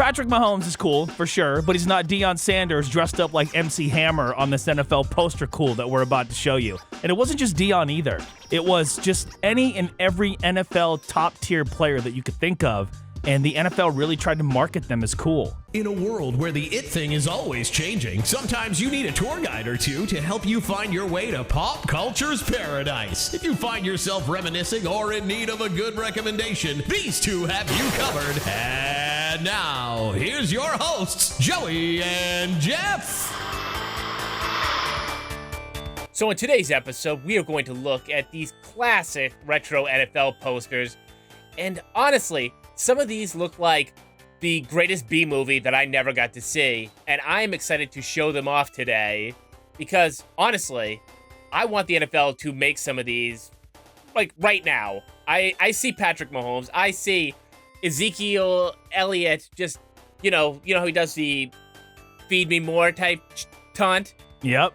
Patrick Mahomes is cool, for sure, but he's not Deion Sanders dressed up like MC Hammer on this NFL poster cool that we're about to show you. And it wasn't just Deion either. It was just any and every NFL top-tier player that you could think of, and the NFL really tried to market them as cool. In a world where the it thing is always changing, sometimes you need a tour guide or two to help you find your way to pop culture's paradise. If you find yourself reminiscing or in need of a good recommendation, these two have you covered. And now, here's your hosts, Joey and Jeff. So in today's episode, we are going to look at these classic retro NFL posters. And honestly, some of these look like the greatest B movie that I never got to see, and I'm excited to show them off today because, honestly, I want the NFL to make some of these, like, right now. I see Patrick Mahomes, I see Ezekiel Elliott just, you know how he does the feed me more type taunt? Yep.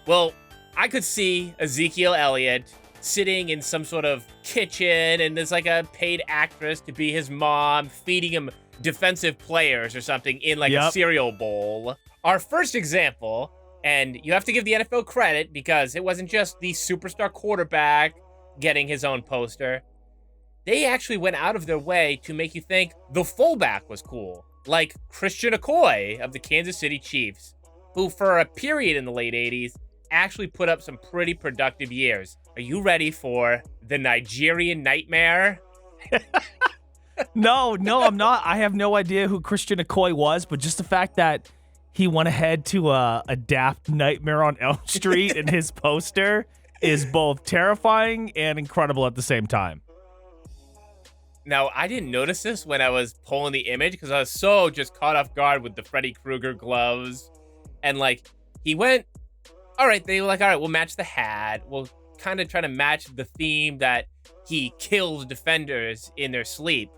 Well, I could see Ezekiel Elliott sitting in some sort of kitchen, and there's like a paid actress to be his mom feeding him defensive players or something in like a cereal bowl. Our first example, and you have to give the NFL credit because it wasn't just the superstar quarterback getting his own poster. They actually went out of their way to make you think the fullback was cool, like Christian Okoye of the Kansas City Chiefs, who for a period in the late 80s actually put up some pretty productive years. Are you ready for the Nigerian Nightmare? No, I'm not. I have no idea who Christian Okoye was, but just the fact that he went ahead to adapt Nightmare on Elm Street in his poster is both terrifying and incredible at the same time. Now, I didn't notice this when I was pulling the image because I was so just caught off guard with the Freddy Krueger gloves. And like, he went, all right, they were like, all right, we'll match the hat. We'll kind of try to match the theme that he kills defenders in their sleep.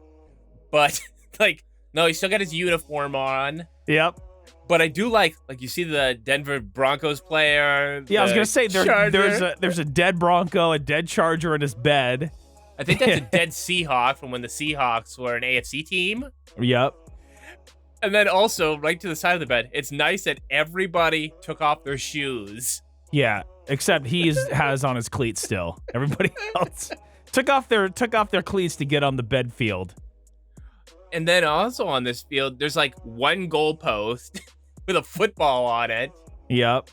But, like, no, he still got his uniform on. Yep. But I do like you see the Denver Broncos player. Yeah, I was going to say there's a dead Bronco, a dead Charger in his bed. I think that's a dead Seahawk from when the Seahawks were an AFC team. Yep. And then also, right to the side of the bed, it's nice that everybody took off their shoes. Yeah, except he has on his cleats still. Everybody else took off their cleats to get on the bed field. And then also on this field, there's like one goalpost with a football on it. Yep.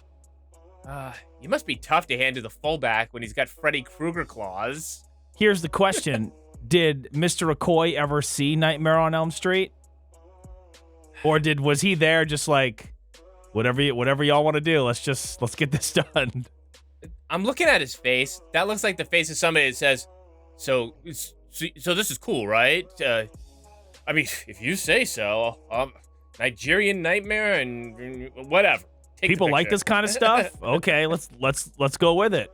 You must be tough to hand to the fullback when he's got Freddy Krueger claws. Here's the question. Did Mr. Okoye ever see Nightmare on Elm Street? Or was he there just like, whatever y'all want to do, let's get this done. I'm looking at his face. That looks like the face of somebody that says, so this is cool, right? I mean, if you say so, Nigerian Nightmare and whatever. Take People like this kind of stuff? Okay, let's go with it.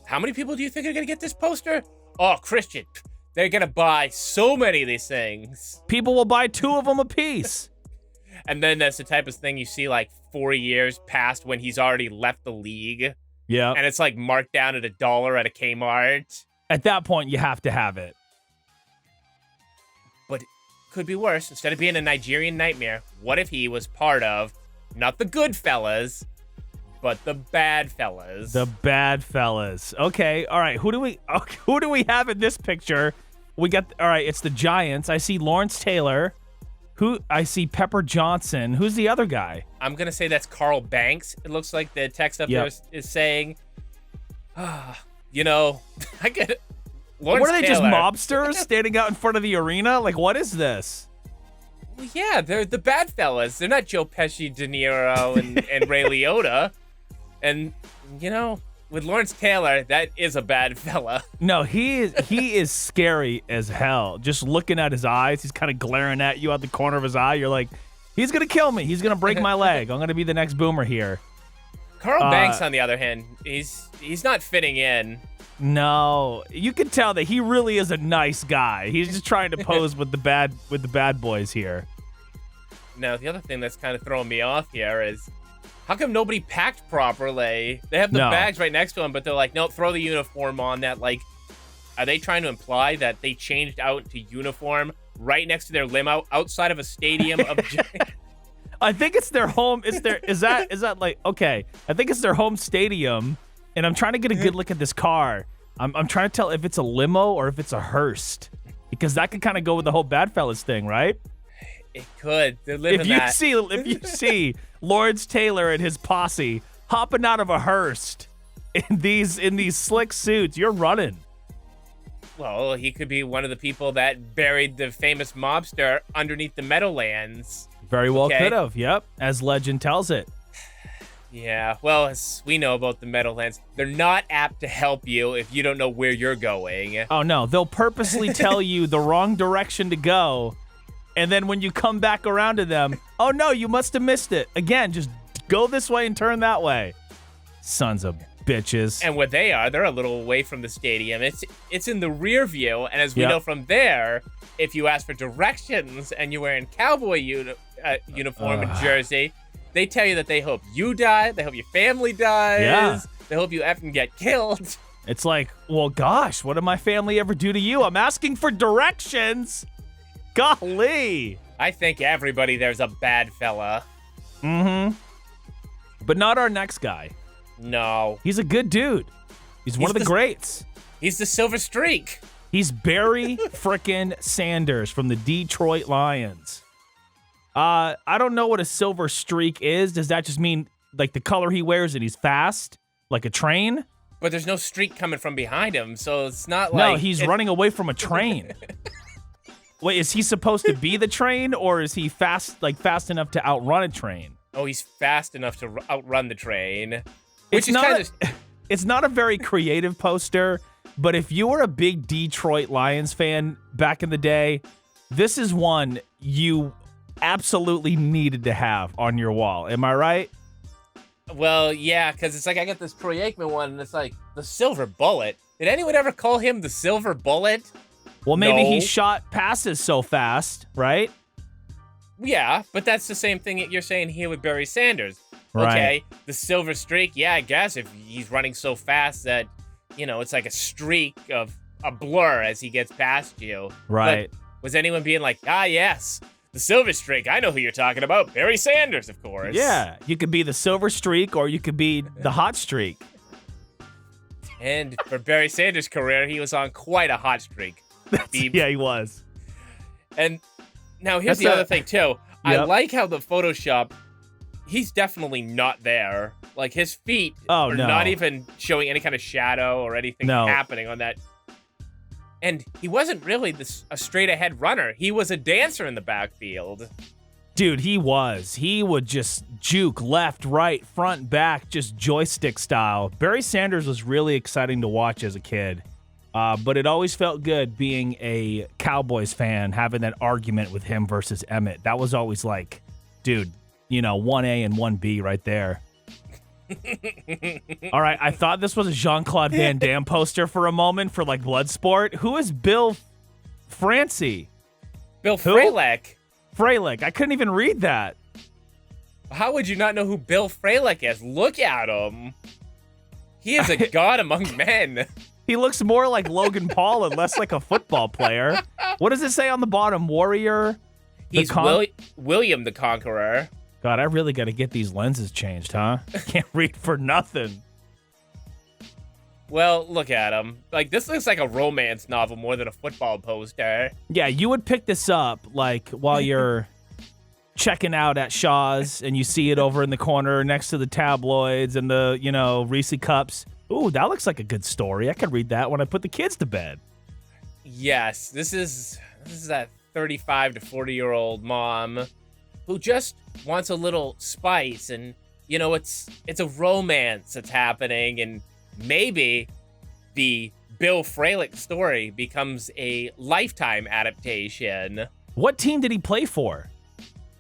How many people do you think are going to get this poster? Oh, Christian, they're going to buy so many of these things. People will buy 2 of them a piece. And then that's the type of thing you see like 4 years past when he's already left the league. Yeah. And it's like marked down at $1 at a Kmart. At that point, you have to have it. But it could be worse. Instead of being a Nigerian Nightmare, what if he was part of, not the good fellas, but the bad fellas? The bad fellas. Okay. All right. Who do we have in this picture? All right. It's the Giants. I see Lawrence Taylor. I see Pepper Johnson. Who's the other guy? I'm going to say that's Carl Banks. It looks like the text up there is saying, I get it. Lawrence what are they, Taylor. just mobsters standing out in front of the arena? Like, what is this? Well, yeah, they're the bad fellas. They're not Joe Pesci, De Niro, and Ray Liotta. And, with Lawrence Taylor, that is a bad fella. No, he is scary as hell. Just looking at his eyes, he's kind of glaring at you out the corner of his eye. You're like, he's going to kill me. He's going to break my leg. I'm going to be the next boomer here. Carl Banks, on the other hand, he's not fitting in. No, you can tell that he really is a nice guy. He's just trying to pose with the bad boys here. Now, the other thing that's kind of throwing me off here is, how come nobody packed properly? They have the bags right next to them, but they're like, nope, throw the uniform on that. Like, are they trying to imply that they changed out to uniform right next to their limo outside of a stadium of. I think it's their home. Is that like, okay? I think it's their home stadium, and I'm trying to get a good look at this car. I'm trying to tell if it's a limo or if it's a hearse, because that could kind of go with the whole Badfellas thing, right? It could. They're living that. If you see Lawrence Taylor and his posse hopping out of a hearse in these slick suits, you're running. Well, he could be one of the people that buried the famous mobster underneath the Meadowlands. Very well could have, yep, as legend tells it. Yeah, well, as we know about the Meadowlands, they're not apt to help you if you don't know where you're going. Oh, no, they'll purposely tell you the wrong direction to go, and then when you come back around to them, oh, no, you must have missed it. Again, just go this way and turn that way. Sons of bitches. And where they're a little away from the stadium. It's in the rear view, and as we know from there, if you ask for directions and you're wearing cowboy uniform and jersey, they tell you that they hope you die, they hope your family dies, they hope you effing get killed. It's like, well, gosh, what did my family ever do to you? I'm asking for directions. Golly. I think everybody there's a bad fella. Mm-hmm. But not our next guy. No. He's a good dude. He's one of the greats. He's the Silver Streak. He's Barry frickin' Sanders from the Detroit Lions. I don't know what a silver streak is. Does that just mean like the color he wears and he's fast? Like a train? But there's no streak coming from behind him, so it's not like... No, he's running away from a train. Wait, is he supposed to be the train, or is he fast enough to outrun a train? Oh, he's fast enough to outrun the train. It's not a very creative poster, but if you were a big Detroit Lions fan back in the day, this is one you absolutely needed to have on your wall. Am I right? Well, yeah, because it's like I got this Troy Aikman one, and it's like the Silver Bullet. Did anyone ever call him the Silver Bullet? Well, maybe he shot passes so fast, right? Yeah, but that's the same thing that you're saying here with Barry Sanders. Right. Okay, the Silver Streak, yeah, I guess if he's running so fast that, it's like a streak of a blur as he gets past you. Right. But was anyone being like, yes, the Silver Streak, I know who you're talking about, Barry Sanders, of course. Yeah, you could be the Silver Streak or you could be the Hot Streak. And for Barry Sanders' career, he was on quite a hot streak. Yeah, he was. And now here's the other thing, too. Yep. I like how the Photoshop, he's definitely not there. Like, his feet are not even showing any kind of shadow or anything happening on that. And he wasn't really a straight-ahead runner. He was a dancer in the backfield. Dude, he was. He would just juke left, right, front, back, just joystick style. Barry Sanders was really exciting to watch as a kid. But it always felt good being a Cowboys fan, having that argument with him versus Emmett. That was always like, dude, 1A and 1B right there. All right, I thought this was a Jean-Claude Van Damme poster for a moment for like Bloodsport. Who is Bill Francie? Bill Frelick. Frelick. I couldn't even read that. How would you not know who Bill Frelick is? Look at him. He is a god among men. He looks more like Logan Paul and less like a football player. What does it say on the bottom? Warrior? He's William the Conqueror. God, I really got to get these lenses changed, huh? Can't read for nothing. Well, look at him. Like, this looks like a romance novel more than a football poster. Yeah, you would pick this up, like, while you're checking out at Shaw's and you see it over in the corner next to the tabloids and the, Reese cups. Ooh, that looks like a good story. I could read that when I put the kids to bed. Yes, this is that 35 to 40-year-old mom who just wants a little spice, and it's a romance that's happening, and maybe the Bill Frelick story becomes a Lifetime adaptation. What team did he play for?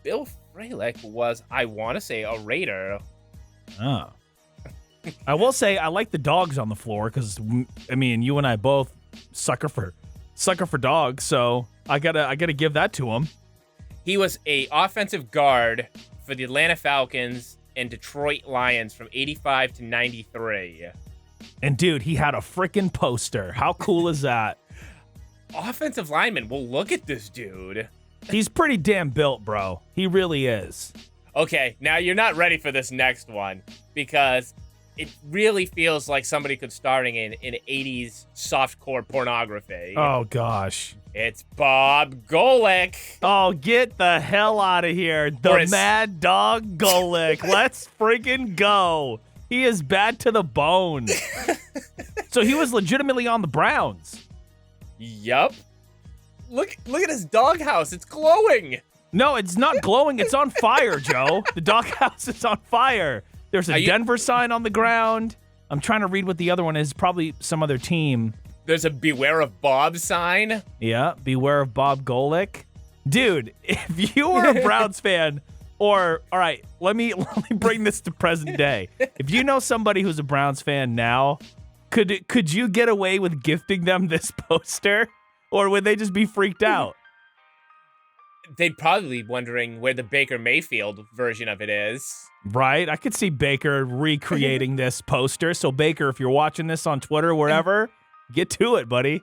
Bill Frelick was, I want to say, a Raider. Oh. I will say I like the dogs on the floor because, you and I both sucker for dogs, so I gotta give that to him. He was a offensive guard for the Atlanta Falcons and Detroit Lions from 85 to 93. And dude, he had a freaking poster. How cool is that? offensive linemen will look at this dude. He's pretty damn built, bro. He really is. Okay, now you're not ready for this next one because it really feels like somebody could starring in 80s softcore pornography. Oh, gosh. It's Bob Golick. Oh, get the hell out of here. The Mad Dog Golick. Let's freaking go. He is bad to the bone. So he was legitimately on the Browns. Yup. Look at his doghouse. It's glowing. No, it's not glowing. It's on fire, Joe. The doghouse is on fire. There's a Denver sign on the ground. I'm trying to read what the other one is. Probably some other team. There's a Beware of Bob sign. Yeah, Beware of Bob Golick. Dude, if you were a Browns fan, or, all right, let me bring this to present day. If you know somebody who's a Browns fan now, could you get away with gifting them this poster? Or would they just be freaked out? They'd probably be wondering where the Baker Mayfield version of it is. Right? I could see Baker recreating this poster. So, Baker, if you're watching this on Twitter, wherever, get to it, buddy.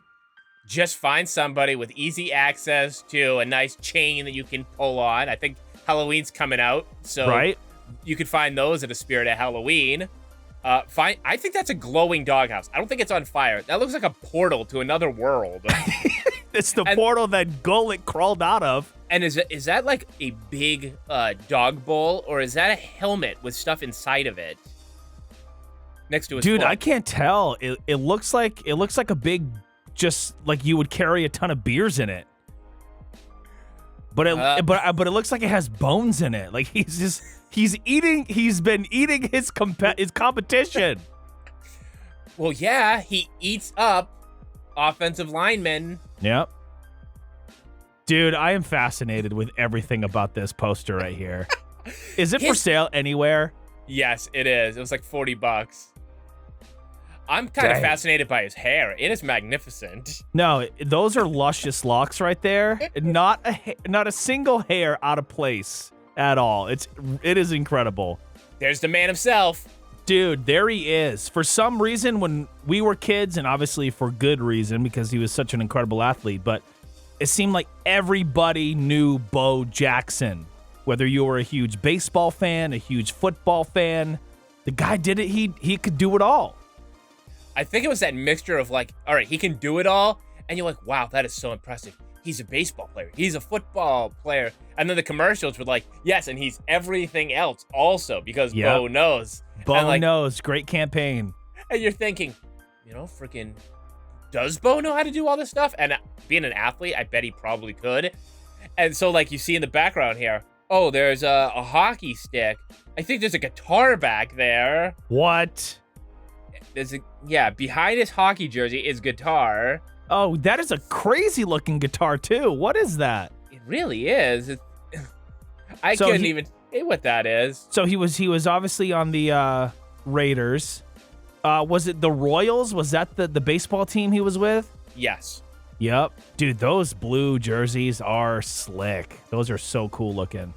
Just find somebody with easy access to a nice chain that you can pull on. I think Halloween's coming out, so right? You could find those at a Spirit of Halloween. I think that's a glowing doghouse. I don't think it's on fire. That looks like a portal to another world. It's the portal that Golick crawled out of. And is that like a big dog bowl, or is that a helmet with stuff inside of it? Next to his Dude, foot? I can't tell. It looks like a big, just like you would carry a ton of beers in it. But it looks like it has bones in it. Like he's been eating his competition. Well, yeah, he eats up offensive linemen. Yep. Dude, I am fascinated with everything about this poster right here. Is it for sale anywhere? Yes, it is. It was like $40. I'm kind of fascinated by his hair. It is magnificent. No, those are luscious locks right there. Not a single hair out of place at all. It is incredible. There's the man himself. Dude, there he is. For some reason, when we were kids, and obviously for good reason, because he was such an incredible athlete, but it seemed like everybody knew Bo Jackson. Whether you were a huge baseball fan, a huge football fan, the guy did it. He could do it all. I think it was that mixture of like, all right, he can do it all, and you're like, wow, that is so impressive. He's a baseball player. He's a football player. And then the commercials were like, yes, and he's everything else also, because Bo knows. Bo knows. Great campaign. And you're thinking, freaking, does Bo know how to do all this stuff? And being an athlete, I bet he probably could. And so, like, you see in the background here, oh, there's a hockey stick. I think there's a guitar back there. What? Behind his hockey jersey is guitar. Oh, that is a crazy looking guitar too. What is that? It really is. I couldn't even say what that is. So he was obviously on the Raiders. Was it the Royals? Was that the baseball team he was with? Yes. Yep. Dude, those blue jerseys are slick. Those are so cool looking.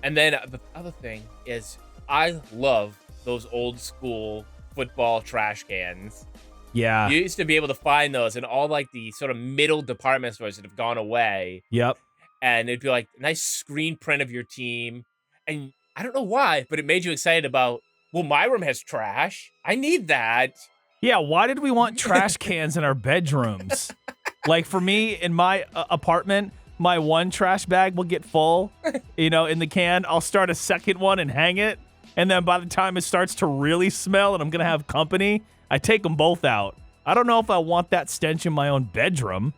And then the other thing is I love those old school football trash cans. Yeah. You used to be able to find those in all like the sort of middle department stores that have gone away. Yep. And it'd be like a nice screen print of your team. And I don't know why, but it made you excited about, well, my room has trash. I need that. Yeah, why did we want trash cans in our bedrooms? Like for me, in my apartment, my one trash bag will get full, in the can. I'll start a second one and hang it. And then by the time it starts to really smell and I'm going to have company, I take them both out. I don't know if I want that stench in my own bedroom.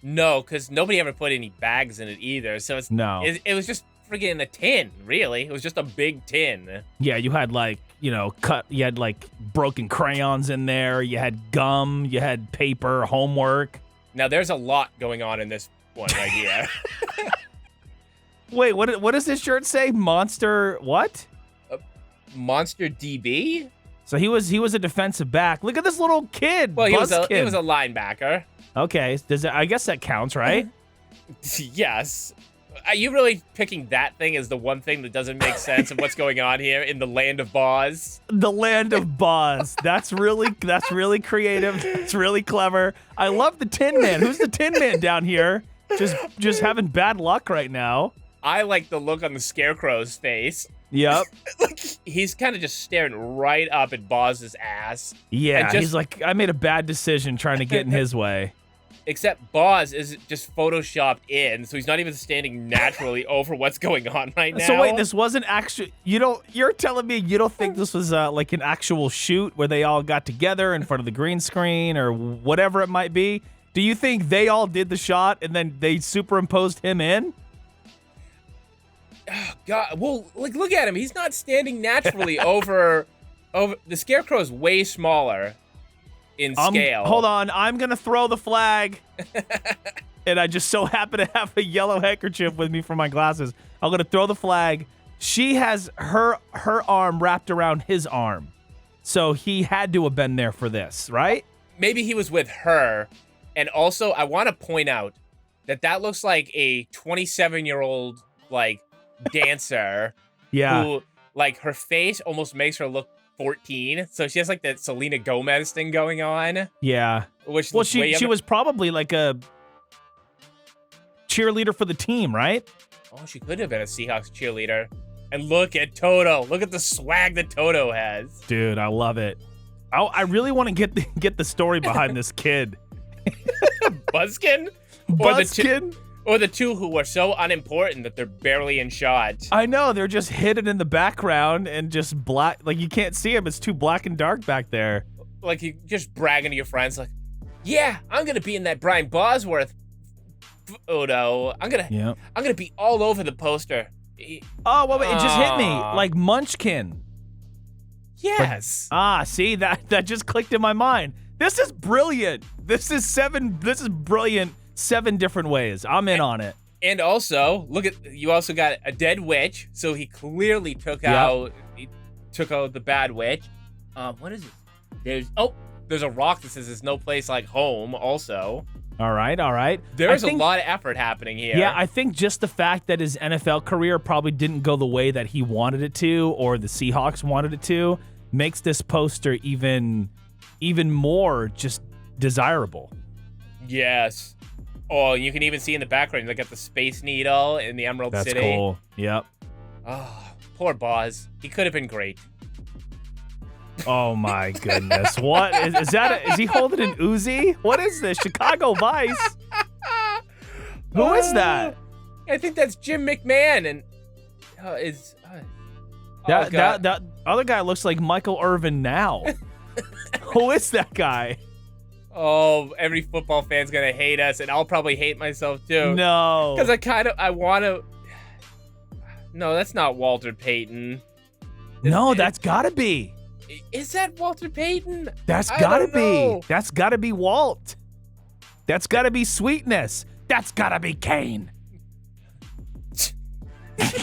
No, because nobody ever put any bags in it either. So it was just friggin' a tin, really. It was just a big tin. Yeah, you had you had broken crayons in there. You had gum. You had paper, homework. Now, there's a lot going on in this one right here. Wait, what does this shirt say? Monster what? Monster DB? So he was a defensive back. Look at this little kid. Well, he was a linebacker. Okay, I guess that counts, right? Yes. Are you really picking that thing as the one thing that doesn't make sense of what's going on here in the land of Boz? The land of Boz. That's really creative. It's really clever. I love the Tin Man. Who's the Tin Man down here? Just having bad luck right now. I like the look on the Scarecrow's face. Yep. Like, he's kind of just staring right up at Boz's ass. Yeah, he's like, I made a bad decision trying to get in his way. Except Boz is just photoshopped in, so he's not even standing naturally over what's going on right now. So wait, this wasn't actually, you're telling me you don't think this was like an actual shoot where they all got together in front of the green screen or whatever it might be? Do you think they all did the shot and then they superimposed him in? Oh, God, well, like, look at him. He's not standing naturally over. The Scarecrow's way smaller in scale. Hold on, I'm gonna throw the flag. And I just so happen to have a yellow handkerchief with me for my glasses. I'm gonna throw the flag. She has her arm wrapped around his arm. So he had to have been there for this, right? Maybe he was with her. And also, I want to point out that looks like a 27-year-old, like, dancer. Yeah. Who, like, her face almost makes her look 14. So she has, like, that Selena Gomez thing going on. Yeah. Which well, she was probably like a cheerleader for the team, right? Oh, she could have been a Seahawks cheerleader. And look at Toto. Look at the swag that Toto has. Dude, I love it. I really want to get the story behind this kid. Buzzkin? Buzzkin? Or the two who are so unimportant that they're barely in shot. I know, they're just hidden in the background and just black. Like, you can't see them. It's too black and dark back there. Like, you just bragging to your friends, like, yeah, I'm going to be in that Brian Bosworth photo. I'm gonna be all over the poster. Oh, wait, it just hit me. Like Munchkin. Yes. See, that just clicked in my mind. This is brilliant. This is brilliant 7 different ways. I'm in on it. And also, you also got a dead witch, so he clearly took out the bad witch. What is it? There's a rock that says there's no place like home also. All right. There's a lot of effort happening here. Yeah, I think just the fact that his NFL career probably didn't go the way that he wanted it to or the Seahawks wanted it to makes this poster even more just desirable. Yes. Oh, you can even see in the background, they got the Space Needle in the Emerald City. That's cool. Yep. Oh, poor Boz. He could have been great. Oh my goodness! What is that? Is he holding an Uzi? What is this? Chicago Vice? Who is that? I think that's Jim McMahon, and that other guy looks like Michael Irvin now. Who is that guy? Oh, every football fan's gonna hate us, and I'll probably hate myself too. No, because I want to. No, that's not Walter Payton. No, that's gotta be. Is that Walter Payton? That's gotta be. That's gotta be Walt. That's gotta be Sweetness. That's gotta be Kane. Look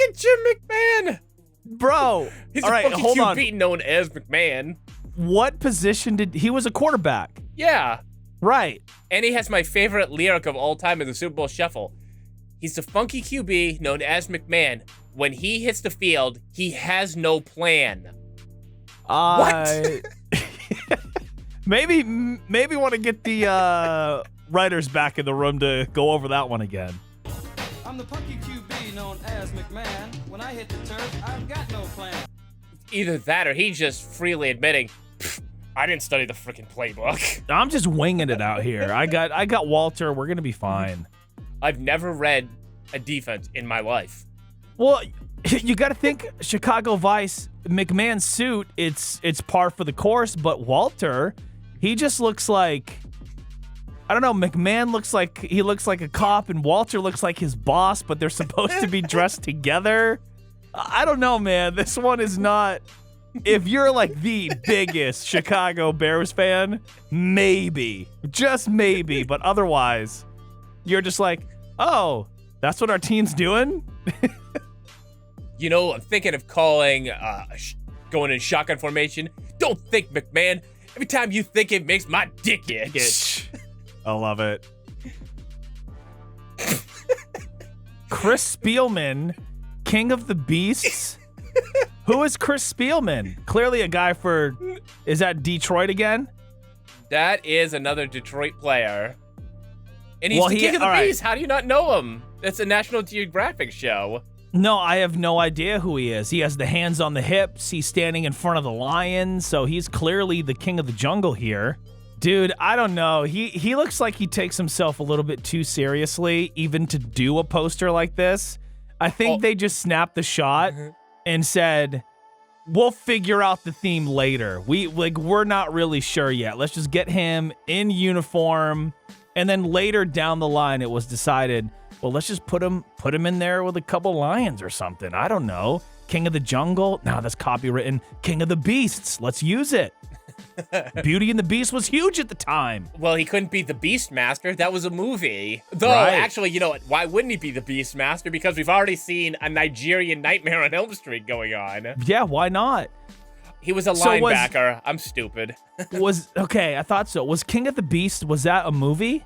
at Jim McMahon. Bro. He's all right, hold on. QB known as McMahon. What position he was a quarterback? Yeah. Right. And he has my favorite lyric of all time in the Super Bowl Shuffle. He's the funky QB known as McMahon. When he hits the field, he has no plan. What? maybe want to get the writers back in the room to go over that one again. I'm the funky QB known as McMahon. When I hit the turf, I've got no plan. Either that or he's just freely admitting, I didn't study the freaking playbook. I'm just winging it out here. I got Walter. We're going to be fine. I've never read a defense in my life. Well, you got to think Chicago Vice, McMahon's suit, it's par for the course, but Walter, he just looks like, I don't know, McMahon looks like a cop and Walter looks like his boss, but they're supposed to be dressed together. I don't know, man. This one is not, if you're like the biggest Chicago Bears fan, maybe, just maybe, but otherwise, you're just like, oh, that's what our team's doing? You know, I'm thinking of calling, going in shotgun formation. Don't think, McMahon. Every time you think it makes my dick itch. I love it. Chris Spielman, King of the Beasts. Who is Chris Spielman? Clearly a guy for, is that Detroit again? That is another Detroit player. And he's the King of the all Beast. How do you not know him? That's a National Geographic show. No, I have no idea who he is. He has the hands on the hips. He's standing in front of the lion, so he's clearly the king of the jungle here. Dude, I don't know. He looks like he takes himself a little bit too seriously, even to do a poster like this. I think they just snapped the shot and said, we'll figure out the theme later. We're not really sure yet. Let's just get him in uniform. And then later down the line, it was decided, well, let's just put him in there with a couple lions or something. I don't know. King of the Jungle? No, that's copywritten. King of the Beasts. Let's use it. Beauty and the Beast was huge at the time. Well, he couldn't be the Beastmaster. That was a movie. Though, actually, you know what? Why wouldn't he be the Beastmaster? Because we've already seen a Nigerian Nightmare on Elm Street going on. Yeah, why not? He was a linebacker. I'm stupid. Okay, I thought so. Was King of the Beast, was that a movie?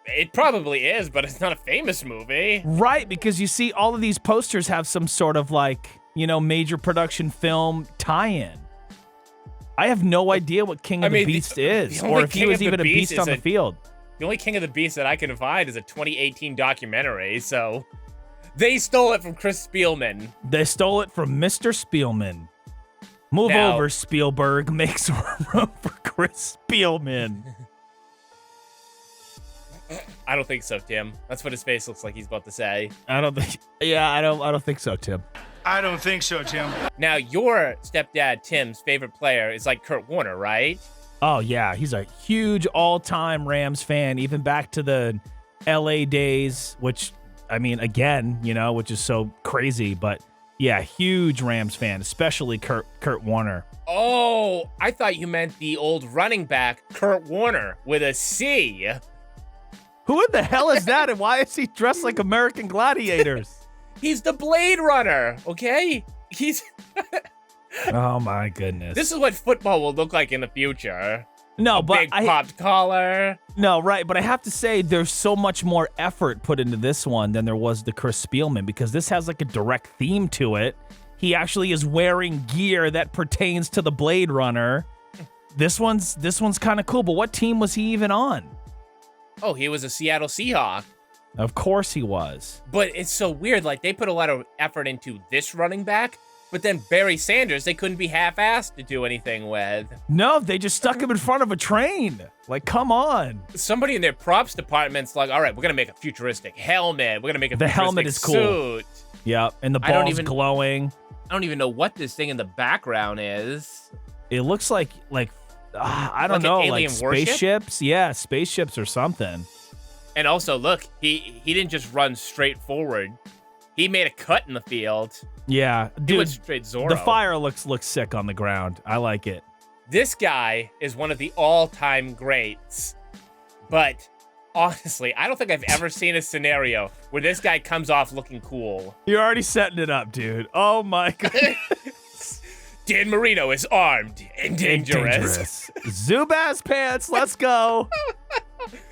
It probably is, but it's not a famous movie. Right, because you see all of these posters have some sort of major production film tie-in. I have no idea what King of the Beast is, or if he was even a beast on the field. The only King of the Beast that I can find is a 2018 documentary, so they stole it from Chris Spielman. They stole it from Mr. Spielman. Move over, Spielberg. Makes room for Chris Spielman. I don't think so, Tim. That's what his face looks like he's about to say. I don't think so, Tim. I don't think so, Tim. Now, your stepdad, Tim's favorite player is like Kurt Warner, right? Oh, yeah. He's a huge all-time Rams fan, even back to the LA days, which, again, which is so crazy. But, yeah, huge Rams fan, especially Kurt Warner. Oh, I thought you meant the old running back, Kurt Warner, with a C. Who in the hell is that, and why is he dressed like American gladiators? He's the Blade Runner, okay? Oh, my goodness. This is what football will look like in the future. No, but big popped collar. No, right, but I have to say there's so much more effort put into this one than there was the Chris Spielman, because this has like a direct theme to it. He actually is wearing gear that pertains to the Blade Runner. This one's kind of cool, but what team was he even on? Oh, he was a Seattle Seahawk. Of course he was. But it's so weird, like they put a lot of effort into this running back, but then Barry Sanders, they couldn't be half-assed to do anything with. No, they just stuck him in front of a train. Like, come on. Somebody in their props department's like, all right, we're going to make a futuristic helmet. We're going to make a futuristic helmet is cool. suit. Yeah, and the ball's glowing. I don't even know what this thing in the background is. It looks like I don't know, like spaceships? Yeah, spaceships or something. And also, look, he didn't just run straight forward. He made a cut in the field. Yeah, dude, he went straight Zorro. The fire looks sick on the ground. I like it. This guy is one of the all-time greats. But honestly, I don't think I've ever seen a scenario where this guy comes off looking cool. You're already setting it up, dude. Oh my god. Dan Marino is armed and dangerous. Zubaz pants, let's go.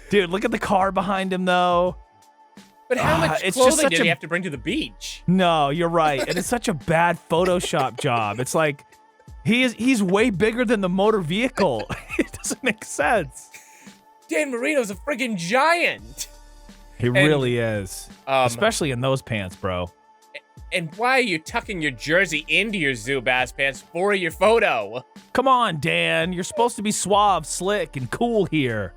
Dude, look at the car behind him, though. But how much clothing did he have to bring to the beach? No, you're right. And it's such a bad Photoshop job. It's like, he's way bigger than the motor vehicle. It doesn't make sense. Dan Marino's a friggin' giant. He really is. Especially in those pants, bro. And why are you tucking your jersey into your Zubaz pants for your photo? Come on, Dan. You're supposed to be suave, slick, and cool here.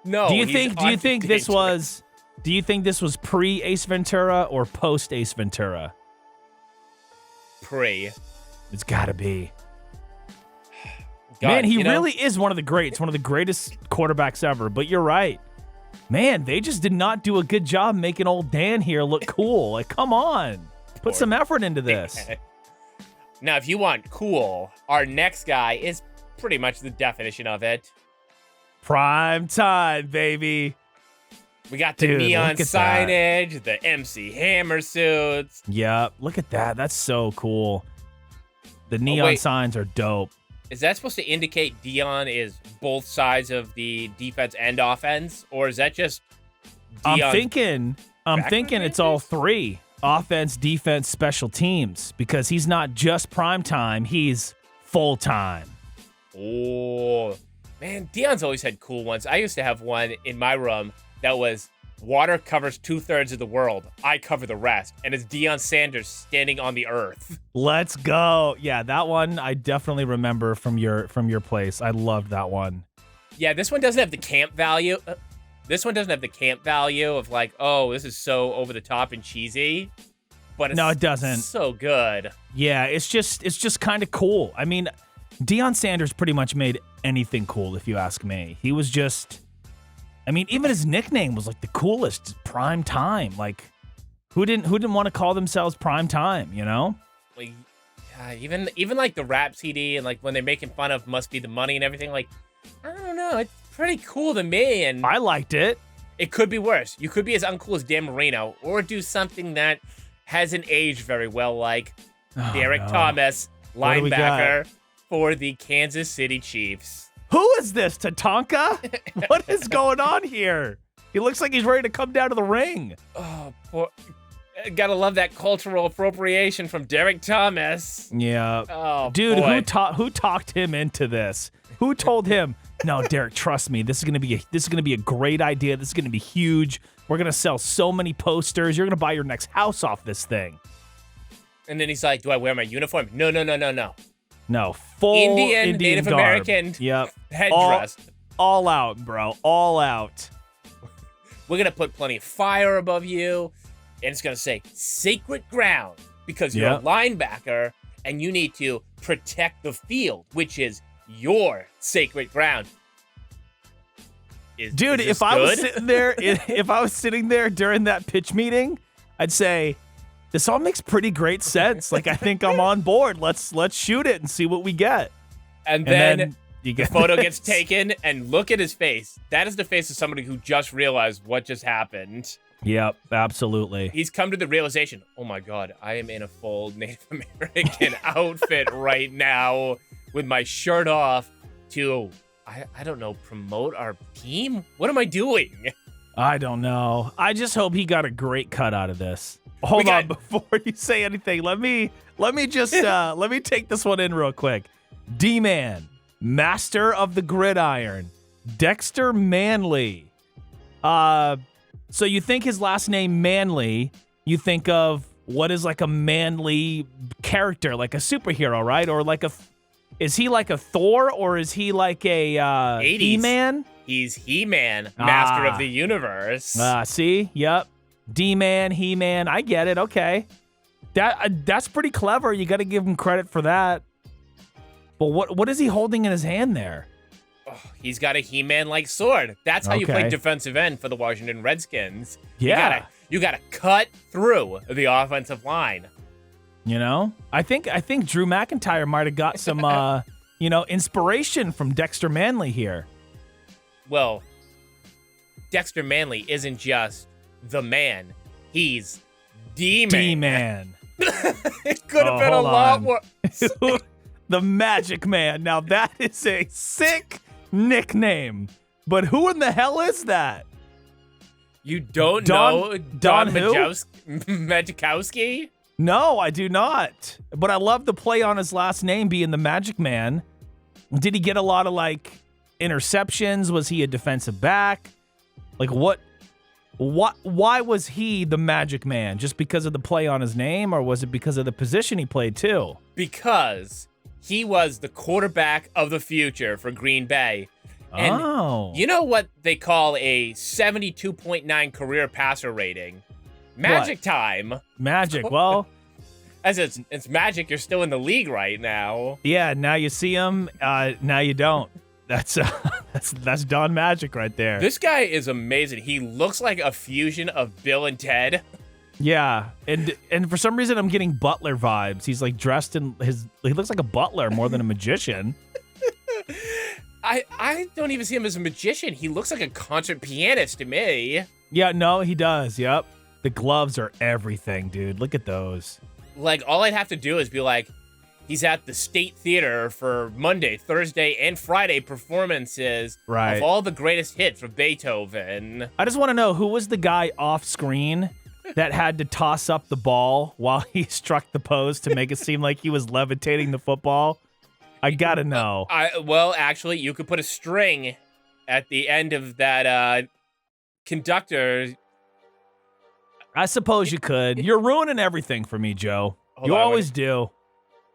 No. Do you think this was pre Ace Ventura or post Ace Ventura? Pre. It's gotta be. God, man, he really is one of the greats, one of the greatest quarterbacks ever. But you're right. Man, they just did not do a good job making old Dan here look cool. Like, come on. Put some effort into this. Now, if you want cool, our next guy is pretty much the definition of it. Prime time, baby. We got the neon signage, the MC Hammer suits. Yep, look at that. That's so cool. The neon signs are dope. Is that supposed to indicate Dion is both sides of the defense and offense, or is that just Dion's I'm thinking it's all three: offense, defense, special teams. Because he's not just prime time; he's full time. Oh, man, Dion's always had cool ones. I used to have one in my room that was water covers 2/3 of the world. I cover the rest. And it's Deion Sanders standing on the earth. Let's go. Yeah, that one I definitely remember from your place. I loved that one. Yeah, this one doesn't have the camp value. This one doesn't have the camp value of like, oh, this is so over the top and cheesy. But No, it doesn't. So good. Yeah, it's just kind of cool. I mean, Deion Sanders pretty much made anything cool, if you ask me. He was just, I mean, even his nickname was like the coolest, Prime Time. Like, who didn't want to call themselves Prime Time, you know? Like, yeah, even like the rap CD and like when they're making fun of Must Be the Money and everything, like, I don't know, it's pretty cool to me. And I liked it. It could be worse. You could be as uncool as Dan Marino or do something that hasn't aged very well, like Derek Thomas, linebacker for the Kansas City Chiefs. Who is this, Tatanka? What is going on here? He looks like he's ready to come down to the ring. Oh, gotta love that cultural appropriation from Derek Thomas. Yeah. Oh, dude, boy. who talked him into this? Who told him, no, Derek, trust me, this is gonna be a great idea. This is gonna be huge. We're gonna sell so many posters. You're gonna buy your next house off this thing. And then he's like, do I wear my uniform? No. No, full Indian Native garb. American headdress. All out, bro. All out. We're going to put plenty of fire above you, and it's going to say sacred ground because you're a linebacker, and you need to protect the field, which is your sacred ground. Dude, if I was sitting there during that pitch meeting, I'd say, this all makes pretty great sense. Like, I think I'm on board. Let's shoot it and see what we get. And then the photo gets taken, and look at his face. That is the face of somebody who just realized what just happened. Yep, absolutely. He's come to the realization, oh my God, I am in a full Native American outfit right now with my shirt off to, I don't know, promote our team? What am I doing? I don't know. I just hope he got a great cut out of this. Hold on, before you say anything, let me just let me take this one in real quick. D-Man, master of the gridiron, Dexter Manley. So you think his last name Manley, you think of what is like a manly character, like a superhero, right? Or like is he like a Thor, or is he like a He-Man? He's He-Man, master of the universe. See? Yep. D-Man, He-Man, I get it. Okay. That's pretty clever. You got to give him credit for that. But what is he holding in his hand there? Oh, he's got a He-Man-like sword. That's how you play defensive end for the Washington Redskins. Yeah. You gotta cut through the offensive line. You know? I think Drew McIntyre might have got some inspiration from Dexter Manley here. Well, Dexter Manley isn't just the man. He's D-Man. D-Man. It could have been a lot more. The Magic Man. Now that is a sick nickname. But who in the hell is that? You don't know Don who? Majkowski? No, I do not. But I love the play on his last name being the Magic Man. Did he get a lot of like interceptions? Was he a defensive back? Like why was he the Magic Man? Just because of the play on his name, or was it because of the position he played too? Because he was the quarterback of the future for Green Bay. And you know what they call a 72.9 career passer rating? Magic time. Magic. Well, as it's magic, you're still in the league right now. Yeah, now you see him, now you don't. That's Don Magic right there. This guy is amazing. He looks like a fusion of Bill and Ted. Yeah, and for some reason I'm getting Butler vibes. He's like dressed in he looks like a butler more than a magician. I don't even see him as a magician. He looks like a concert pianist to me. Yeah, no, he does. Yep. The gloves are everything, dude. Look at those. Like, all I'd have to do is be like, he's at the State Theater for Monday, Thursday, and Friday performances of all the greatest hits of Beethoven. I just want to know, who was the guy off screen that had to toss up the ball while he struck the post to make it seem like he was levitating the football? I gotta know. Well, actually, you could put a string at the end of that conductor. I suppose you could. You're ruining everything for me, Joe. You always do.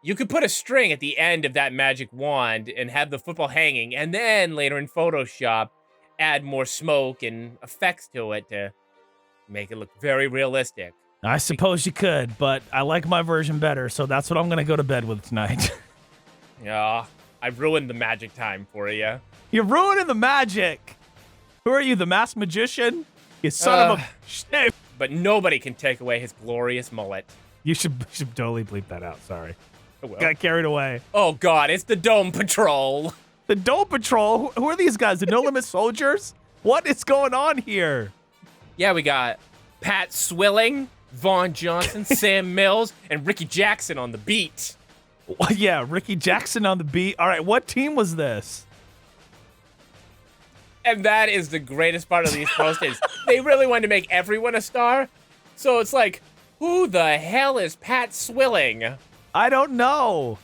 You could put a string at the end of that magic wand and have the football hanging, and then later in Photoshop, add more smoke and effects to it to make it look very realistic. I suppose you could, but I like my version better, so that's what I'm going to go to bed with tonight. Yeah, I've ruined the magic time for you. You're ruining the magic. Who are you, the masked magician? You son of a shit. But nobody can take away his glorious mullet. You should totally bleep that out. Sorry. Well. Got carried away. Oh, God, it's the Dome Patrol. The Dome Patrol? Who are these guys? The No Limit Soldiers? What is going on here? Yeah, we got Pat Swilling, Vaughn Johnson, Sam Mills, and Ricky Jackson on the beat. Yeah, Ricky Jackson on the beat. All right, what team was this? And that is the greatest part of these posters. They really wanted to make everyone a star. So it's like, who the hell is Pat Swilling? I don't know.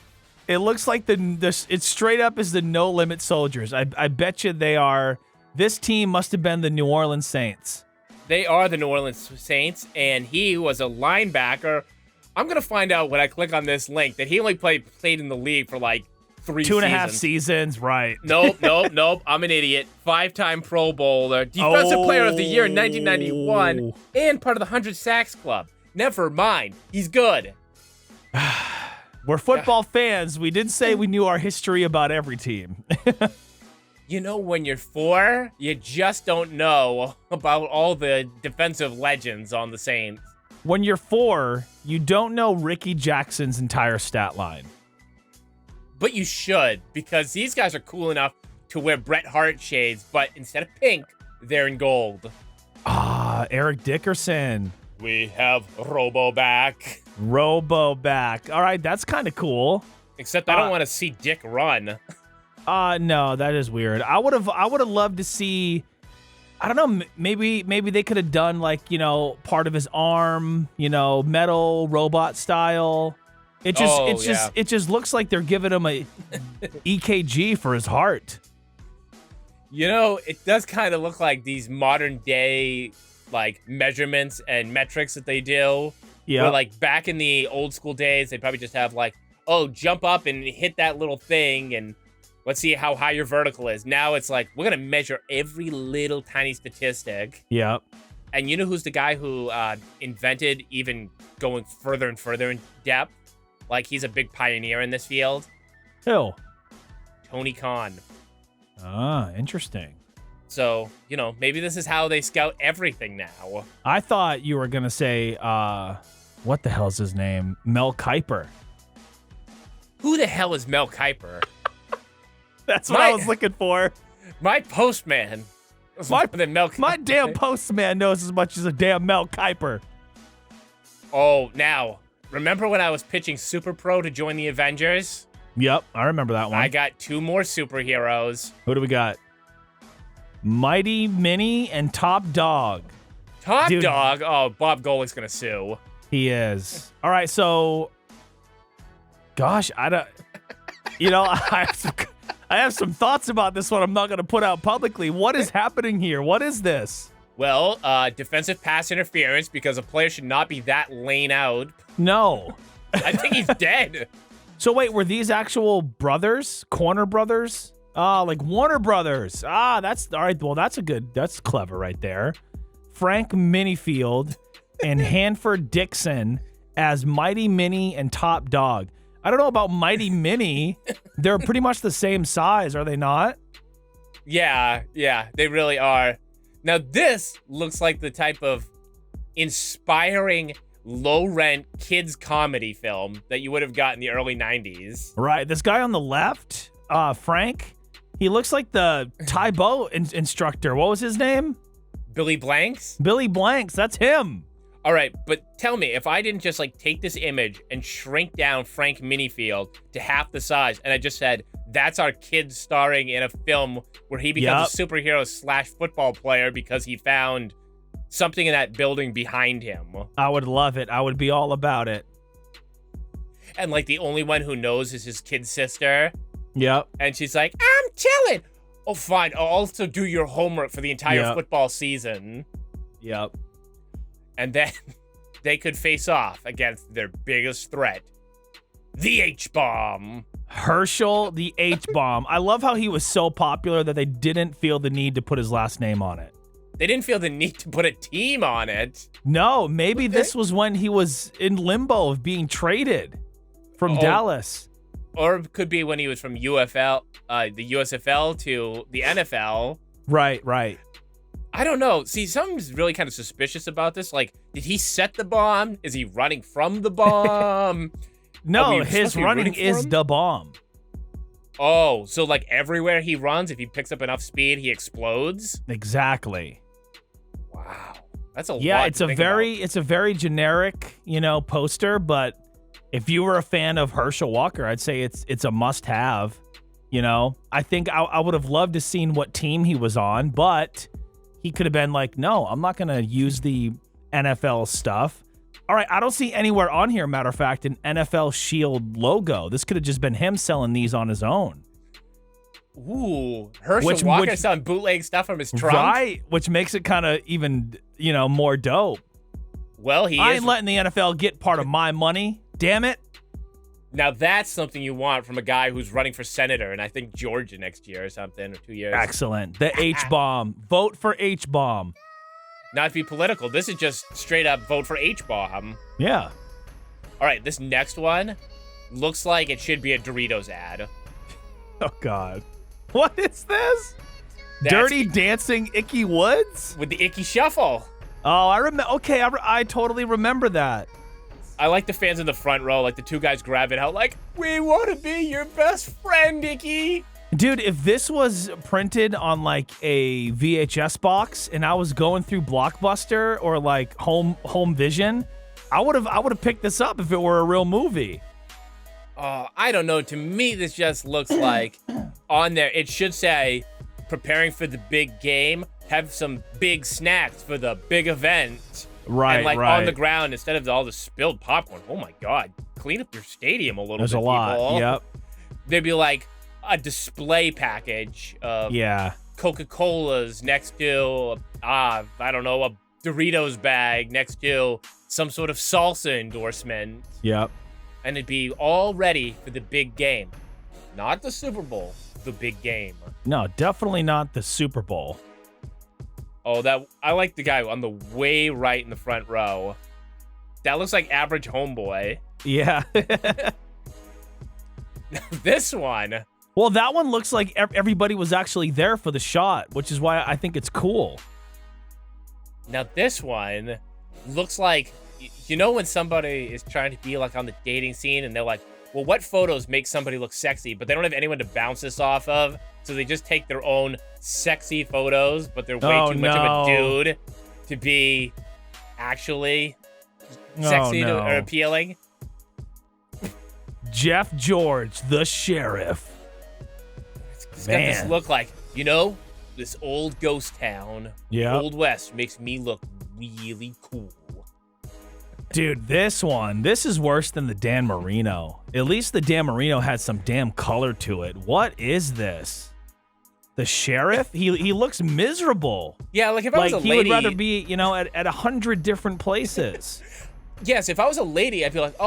It looks like it's straight up is the No Limit Soldiers. I bet you they are. This team must have been the New Orleans Saints. They are the New Orleans Saints, and he was a linebacker. I'm going to find out when I click on this link that he only played in the league for like 3 seasons. 2.5 seasons, right. Nope. I'm an idiot. 5-time Pro Bowler, Defensive Player of the Year in 1991, and part of the 100 Sacks Club. Never mind. He's good. We're football fans. We did say we knew our history about every team. You know, when you're 4, you just don't know about all the defensive legends on the Saints. When you're 4, you don't know Ricky Jackson's entire stat line. But you should, because these guys are cool enough to wear Bret Hart shades, but instead of pink, they're in gold. Eric Dickerson. We have Robo back. Robo back. All right, that's kind of cool. Except I don't want to see Dick run. No, that is weird. I would have loved to see, I don't know, maybe they could have done like, part of his arm, metal robot style. It just looks like they're giving him a EKG for his heart. It does kind of look like these modern day like measurements and metrics that they do. Yeah. Where like back in the old school days, they'd probably just have like, jump up and hit that little thing and let's see how high your vertical is. Now it's like, we're going to measure every little tiny statistic. Yep. And you know who's the guy who invented even going further and further in depth? Like, he's a big pioneer in this field. Who? Tony Khan. Interesting. So, maybe this is how they scout everything now. I thought you were going to say, what the hell's his name? Mel Kiper. Who the hell is Mel Kiper? That's what I was looking for. My postman. My damn postman knows as much as a damn Mel Kiper. Oh, now, remember when I was pitching Super Pro to join the Avengers? Yep, I remember that one. I got 2 more superheroes. Who do we got? Mighty Minnie and Top Dog. Top Dog? Oh, Bob Golick's going to sue. He is. All right, so, gosh, I don't, I have some thoughts about this one I'm not going to put out publicly. What is happening here? What is this? Well, defensive pass interference because a player should not be that lane out. No. I think he's dead. So wait, were these actual brothers? Corner brothers? Like Warner Brothers. That's all right. Well, that's clever right there. Frank Minifield and Hanford Dixon as Mighty Minnie and Top Dog. I don't know about Mighty Minnie. They're pretty much the same size, are they not? Yeah, they really are. Now, this looks like the type of inspiring, low-rent kids comedy film that you would have got in the early 90s. Right. This guy on the left, Frank, he looks like the Tai Bo instructor. What was his name? Billy Blanks? Billy Blanks. That's him. All right, but tell me, if I didn't just like take this image and shrink down Frank Minifield to half the size, and I just said, that's our kid starring in a film where he becomes a superhero / football player because he found something in that building behind him. I would love it. I would be all about it. And like the only one who knows is his kid sister. Yep. And she's like, I'm chilling. Oh, fine. I'll also do your homework for the entire football season. Yep. And then they could face off against their biggest threat, the H-bomb. Herschel, the H-bomb. I love how he was so popular that they didn't feel the need to put his last name on it. They didn't feel the need to put a team on it. No, maybe this was when he was in limbo of being traded from Dallas. Or it could be when he was from the USFL to the NFL. Right. I don't know. See, something's really kind of suspicious about this. Like, did he set the bomb? Is he running from the bomb? No, his running is the bomb. Oh, so like everywhere he runs, if he picks up enough speed, he explodes? Exactly. Wow. That's a lot. Yeah, it's a very generic, poster, but if you were a fan of Herschel Walker, I'd say it's a must-have. I think I would have loved to seen what team he was on, but he could have been like, no, I'm not going to use the NFL stuff. All right, I don't see anywhere on here, matter of fact, an NFL Shield logo. This could have just been him selling these on his own. Ooh, Herschel Walker selling bootleg stuff from his trunk? Right, which makes it kind of even, more dope. Well, I ain't letting the NFL get part of my money. Damn it. Now that's something you want from a guy who's running for senator in, I think, Georgia next year or something, or 2 years. Excellent. The H-bomb. Vote for H-bomb. Not to be political. This is just straight up vote for H-bomb. Yeah. All right, this next one looks like it should be a Doritos ad. Oh, God. What is this? Dirty Dancing Icky Woods? With the Icky Shuffle. Oh, I remember. Okay, I totally remember that. I like the fans in the front row, like the two guys grabbing out, like, we want to be your best friend, Icky. Dude, if this was printed on like a VHS box and I was going through Blockbuster or like Home Vision, I would have picked this up if it were a real movie. Oh, I don't know. To me, this just looks like on there. It should say, preparing for the big game, have some big snacks for the big event. Right, and like right. on the ground instead of all the spilled popcorn. Oh my God. Clean up your stadium a little There's bit, a lot. people. Yep. There'd be like a display package of Coca-Colas next to, I don't know, a Doritos bag next to some sort of salsa endorsement. Yep. And it'd be all ready for the big game. Not the Super Bowl, the big game. No, definitely not the Super Bowl. Oh, I like the guy on the way right in the front row. That looks like average homeboy. Yeah. This one. Well, that one looks like everybody was actually there for the shot, which is why I think it's cool. Now, this one looks like, when somebody is trying to be like on the dating scene and they're like, well, what photos make somebody look sexy? But they don't have anyone to bounce this off of. So they just take their own sexy photos, but they're way too much of a dude to be actually sexy or appealing. Jeff George, the sheriff. It's got this look like, this old ghost town, Old West, makes me look really cool. Dude, this is worse than the Dan Marino. At least the Dan Marino had some damn color to it. What is this? The sheriff? He looks miserable. Yeah, like if I was a lady... he would rather be, at 100 different places. Yes, if I was a lady, I'd be like,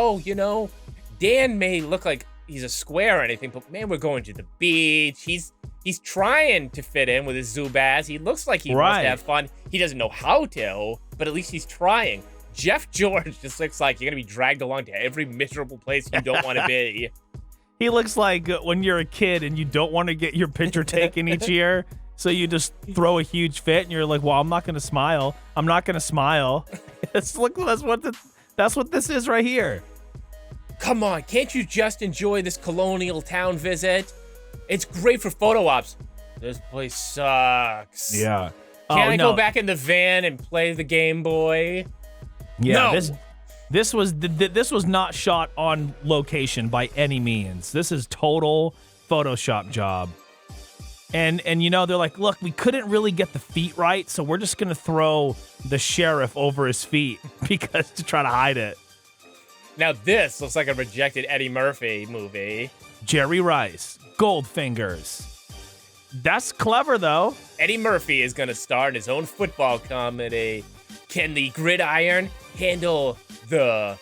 Dan may look like he's a square or anything, but man, we're going to the beach. He's trying to fit in with his Zubaz. He looks like he wants to have fun. He doesn't know how to, but at least he's trying. Jeff George just looks like you're going to be dragged along to every miserable place you don't want to be. He looks like when you're a kid and you don't want to get your picture taken each year, so you just throw a huge fit and you're like, well, I'm not going to smile. I'm not going to smile. That's what this is right here. Come on, can't you just enjoy this colonial town visit? It's great for photo ops. This place sucks. Yeah. Can I go back in the van and play the Game Boy? Yeah, No. this was not shot on location by any means. This is total Photoshop job. And they're like, look, we couldn't really get the feet right, so we're just gonna throw the sheriff over his feet because to try to hide it. Now this looks like a rejected Eddie Murphy movie. Jerry Rice, Goldfingers. That's clever though. Eddie Murphy is going to star in his own football comedy. Can the gridiron handle the,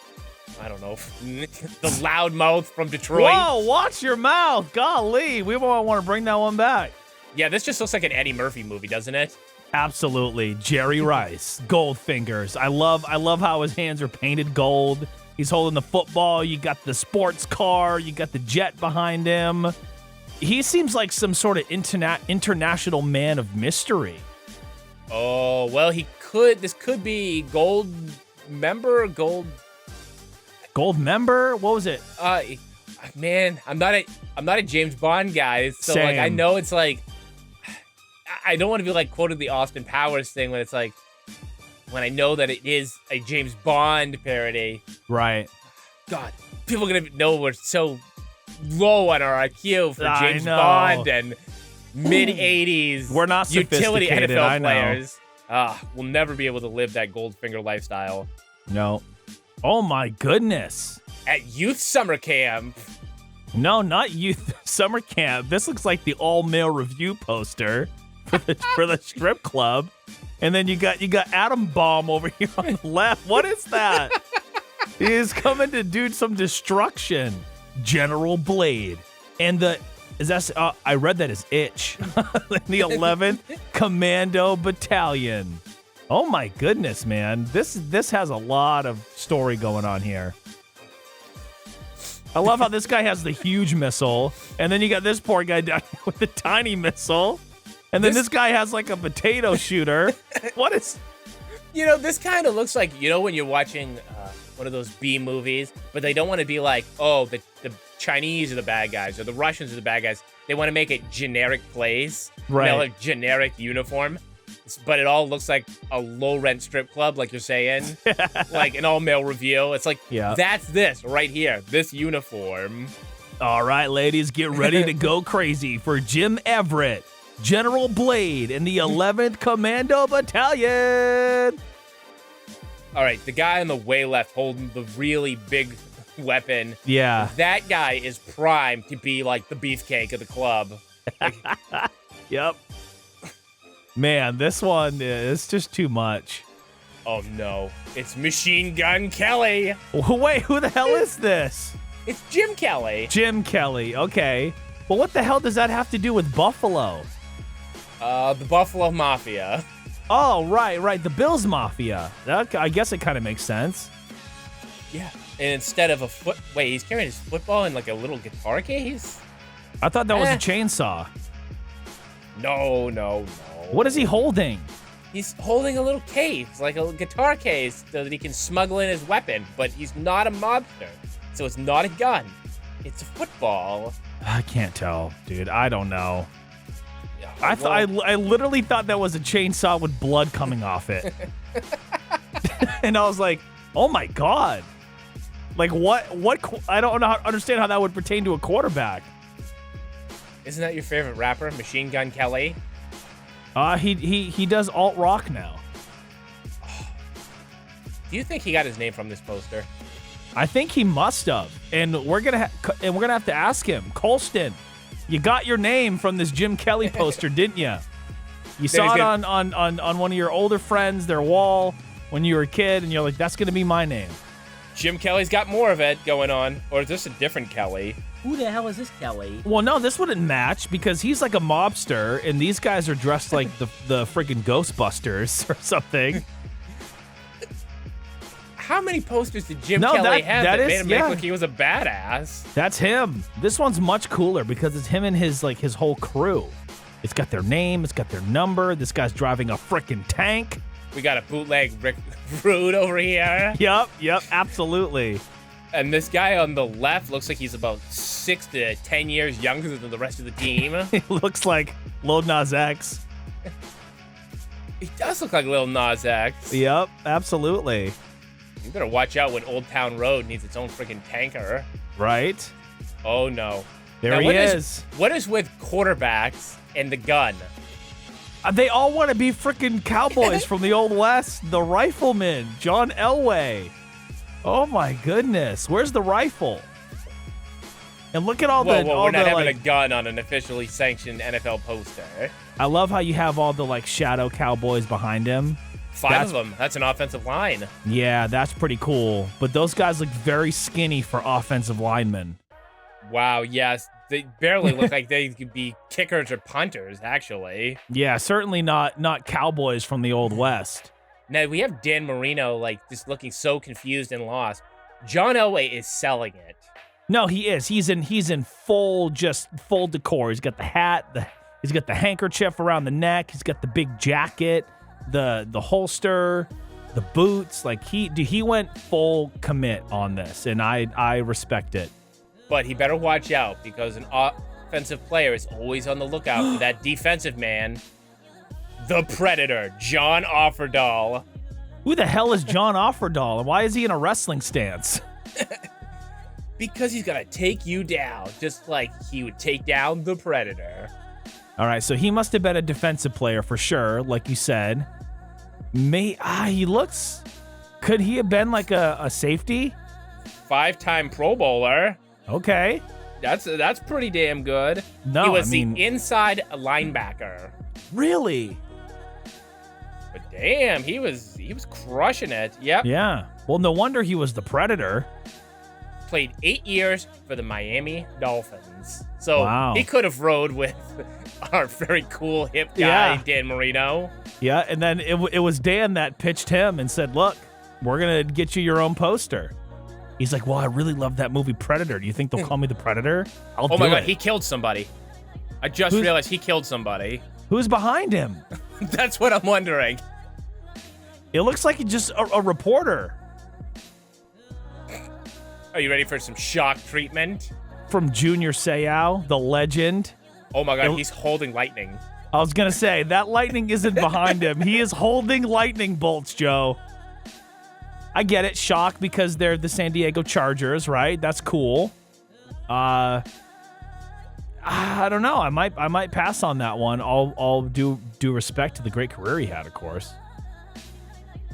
I don't know, the loudmouth from Detroit? Whoa, watch your mouth. Golly, we won't want to bring that one back. Yeah, this just looks like an Eddie Murphy movie, doesn't it? Absolutely. Jerry Rice, Goldfingers. I love how his hands are painted gold. He's holding the football. You got the sports car. You got the jet behind him. He seems like some sort of international man of mystery. Oh, well, this could be Gold member. What was it? Man, I'm not a James Bond guy, so Same. like I know it's like I don't want to be like quoted the Austin Powers thing when it's like when I know that it is a James Bond parody. Right. God, people are gonna know we're so low on our IQ for I James know. Bond and mid '80s. We're not utility sophisticated, I NFL know. players. We'll never be able to live that Goldfinger lifestyle. No. Oh my goodness. At youth summer camp. No, not youth summer camp. This looks like the all-male review poster for the strip club. And then you got Adam Bomb over here on the left. What is that? He is coming to do some destruction. General Blade. And I read that as Itch. The 11th Commando Battalion. Oh my goodness, man. This has a lot of story going on here. I love how this guy has the huge missile, and then you got this poor guy down here with the tiny missile, and then this guy has like a potato shooter. What is... This kind of looks like, when you're watching one of those B movies, but they don't want to be like, oh, the Chinese are the bad guys or the Russians are the bad guys. They want to make it generic plays, Right. like generic uniform, but it all looks like a low-rent strip club, like you're saying, like an all-male review. It's like, Yeah. That's this right here, this uniform. All right, ladies, get ready to go crazy for Jim Everett, General Blade, and the 11th Commando Battalion. All right, the guy on the way left holding the really big weapon. Yeah. That guy is primed to be like the beefcake of the club. Yep. Man, this one is just too much. Oh no, it's Machine Gun Kelly. Wait, who the hell is this? It's Jim Kelly. Jim Kelly, okay. Well, what the hell does that have to do with Buffalo? The Buffalo Mafia. Oh, right, the Bills Mafia. I guess it kind of makes sense. Yeah. And instead of he's carrying his football in like a little guitar case? I thought that was a chainsaw. No. What is he holding? He's holding a little case, like a guitar case, so that he can smuggle in his weapon, but he's not a mobster. So it's not a gun. It's a football. I can't tell, dude. I don't know. Yeah, I literally thought that was a chainsaw with blood coming off it. And I was like, oh my God. Like what I don't understand how that would pertain to a quarterback. Isn't that your favorite rapper, Machine Gun Kelly? He does alt rock now. Do you think he got his name from this poster? I think he must have, and we're gonna have to ask him. Colston, you got your name from this Jim Kelly poster, didn't you? You saw it on one of your older friends, their wall when you were a kid, and you're like, that's gonna be my name. Jim Kelly's got more of it going on, or is this a different Kelly? Who the hell is this Kelly? Well, no, this wouldn't match because he's like a mobster, and these guys are dressed like the freaking Ghostbusters or something. How many posters did Jim Kelly have that made him make look he was a badass? That's him. This one's much cooler because it's him and his whole crew. It's got their name, it's got their number. This guy's driving a freaking tank. We got a bootleg Rick Rude over here. Yep, absolutely. And this guy on the left looks like he's about 6 to 10 years younger than the rest of the team. He looks like Lil Nas X. He does look like Lil Nas X. Yep, absolutely. You better watch out when Old Town Road needs its own freaking tanker. Right? Oh, no. There Now, he is. What is with quarterbacks and the gun? They all want to be freaking cowboys from the Old West. The rifleman, John Elway. Oh, my goodness. Where's the rifle? And look at all Whoa, the... whoa, all we're not the, having like, a gun on an officially sanctioned NFL poster. I love how you have all the, like, shadow cowboys behind him. Five of them. That's an offensive line. Yeah, that's pretty cool. But those guys look very skinny for offensive linemen. Wow, yes. They barely look like they could be kickers or punters, actually. Yeah, certainly not cowboys from the Old West. Now, we have Dan Marino, like, just looking so confused and lost. John Elway is selling it. No, he is. He's in full decor. He's got the hat, he's got the handkerchief around the neck, he's got the big jacket, the holster, the boots. Like he went full commit on this, and I respect it. But he better watch out because an offensive player is always on the lookout for that defensive man. The Predator, John Offerdahl. Who the hell is John Offerdahl, and why is he in a wrestling stance? Because he's gonna take you down, just like he would take down the Predator. All right, so he must have been a defensive player for sure, like you said. He looks... Could he have been like a safety? 5-time Pro Bowler. Okay. That's pretty damn good. No, he was I mean... the inside linebacker. Really? But damn, he was crushing it. Yep. Yeah. Well, no wonder he was the Predator. Played 8 years for the Miami Dolphins. So wow. He could have rode with our very cool hip guy, Yeah. Dan Marino. Yeah, and then it was Dan that pitched him and said, look, we're going to get you your own poster. He's like, well, I really love that movie Predator. Do you think they'll call me the Predator? I'll do it. Oh my God, he killed somebody. I just realized he killed somebody. Who's behind him? That's what I'm wondering. It looks like he's just a reporter. Are you ready for some shock treatment? From Junior Seau, the legend. Oh my God, he's holding lightning. I was going to say, that lightning isn't behind him. He is holding lightning bolts, Joe. I get it. Shock because they're the San Diego Chargers, right? That's cool. I don't know. I might pass on that one. All due respect to the great career he had, of course.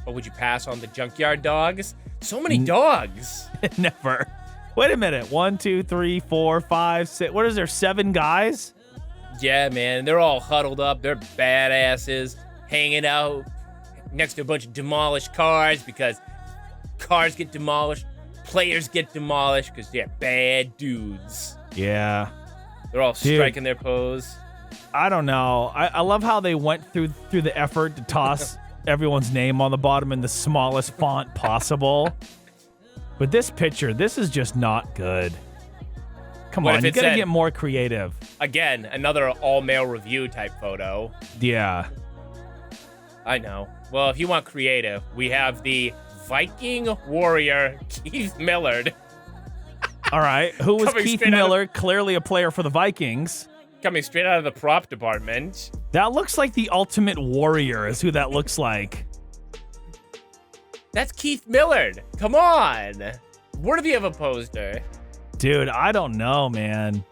But would you pass on the junkyard dogs? So many dogs. Never. Wait a minute. 1, 2, 3, 4, 5, 6. What is there? 7 guys? Yeah, man. They're all huddled up. They're badasses, hanging out next to a bunch of demolished cars because cars get demolished, players get demolished because they're bad dudes. Yeah. They're all striking their pose. I don't know. I love how they went through the effort to toss everyone's name on the bottom in the smallest font possible. But this picture, this is just not good. Come on, you gotta get more creative. Again, another all-male review type photo. Yeah. I know. Well, if you want creative, we have the Viking warrior Keith Millard. All right. Who was Keith Miller? Clearly a player for the Vikings. Coming straight out of the prop department. That looks like the ultimate warrior is who that looks like. That's Keith Millard. Come on. Worthy of a poster. Dude, I don't know, man.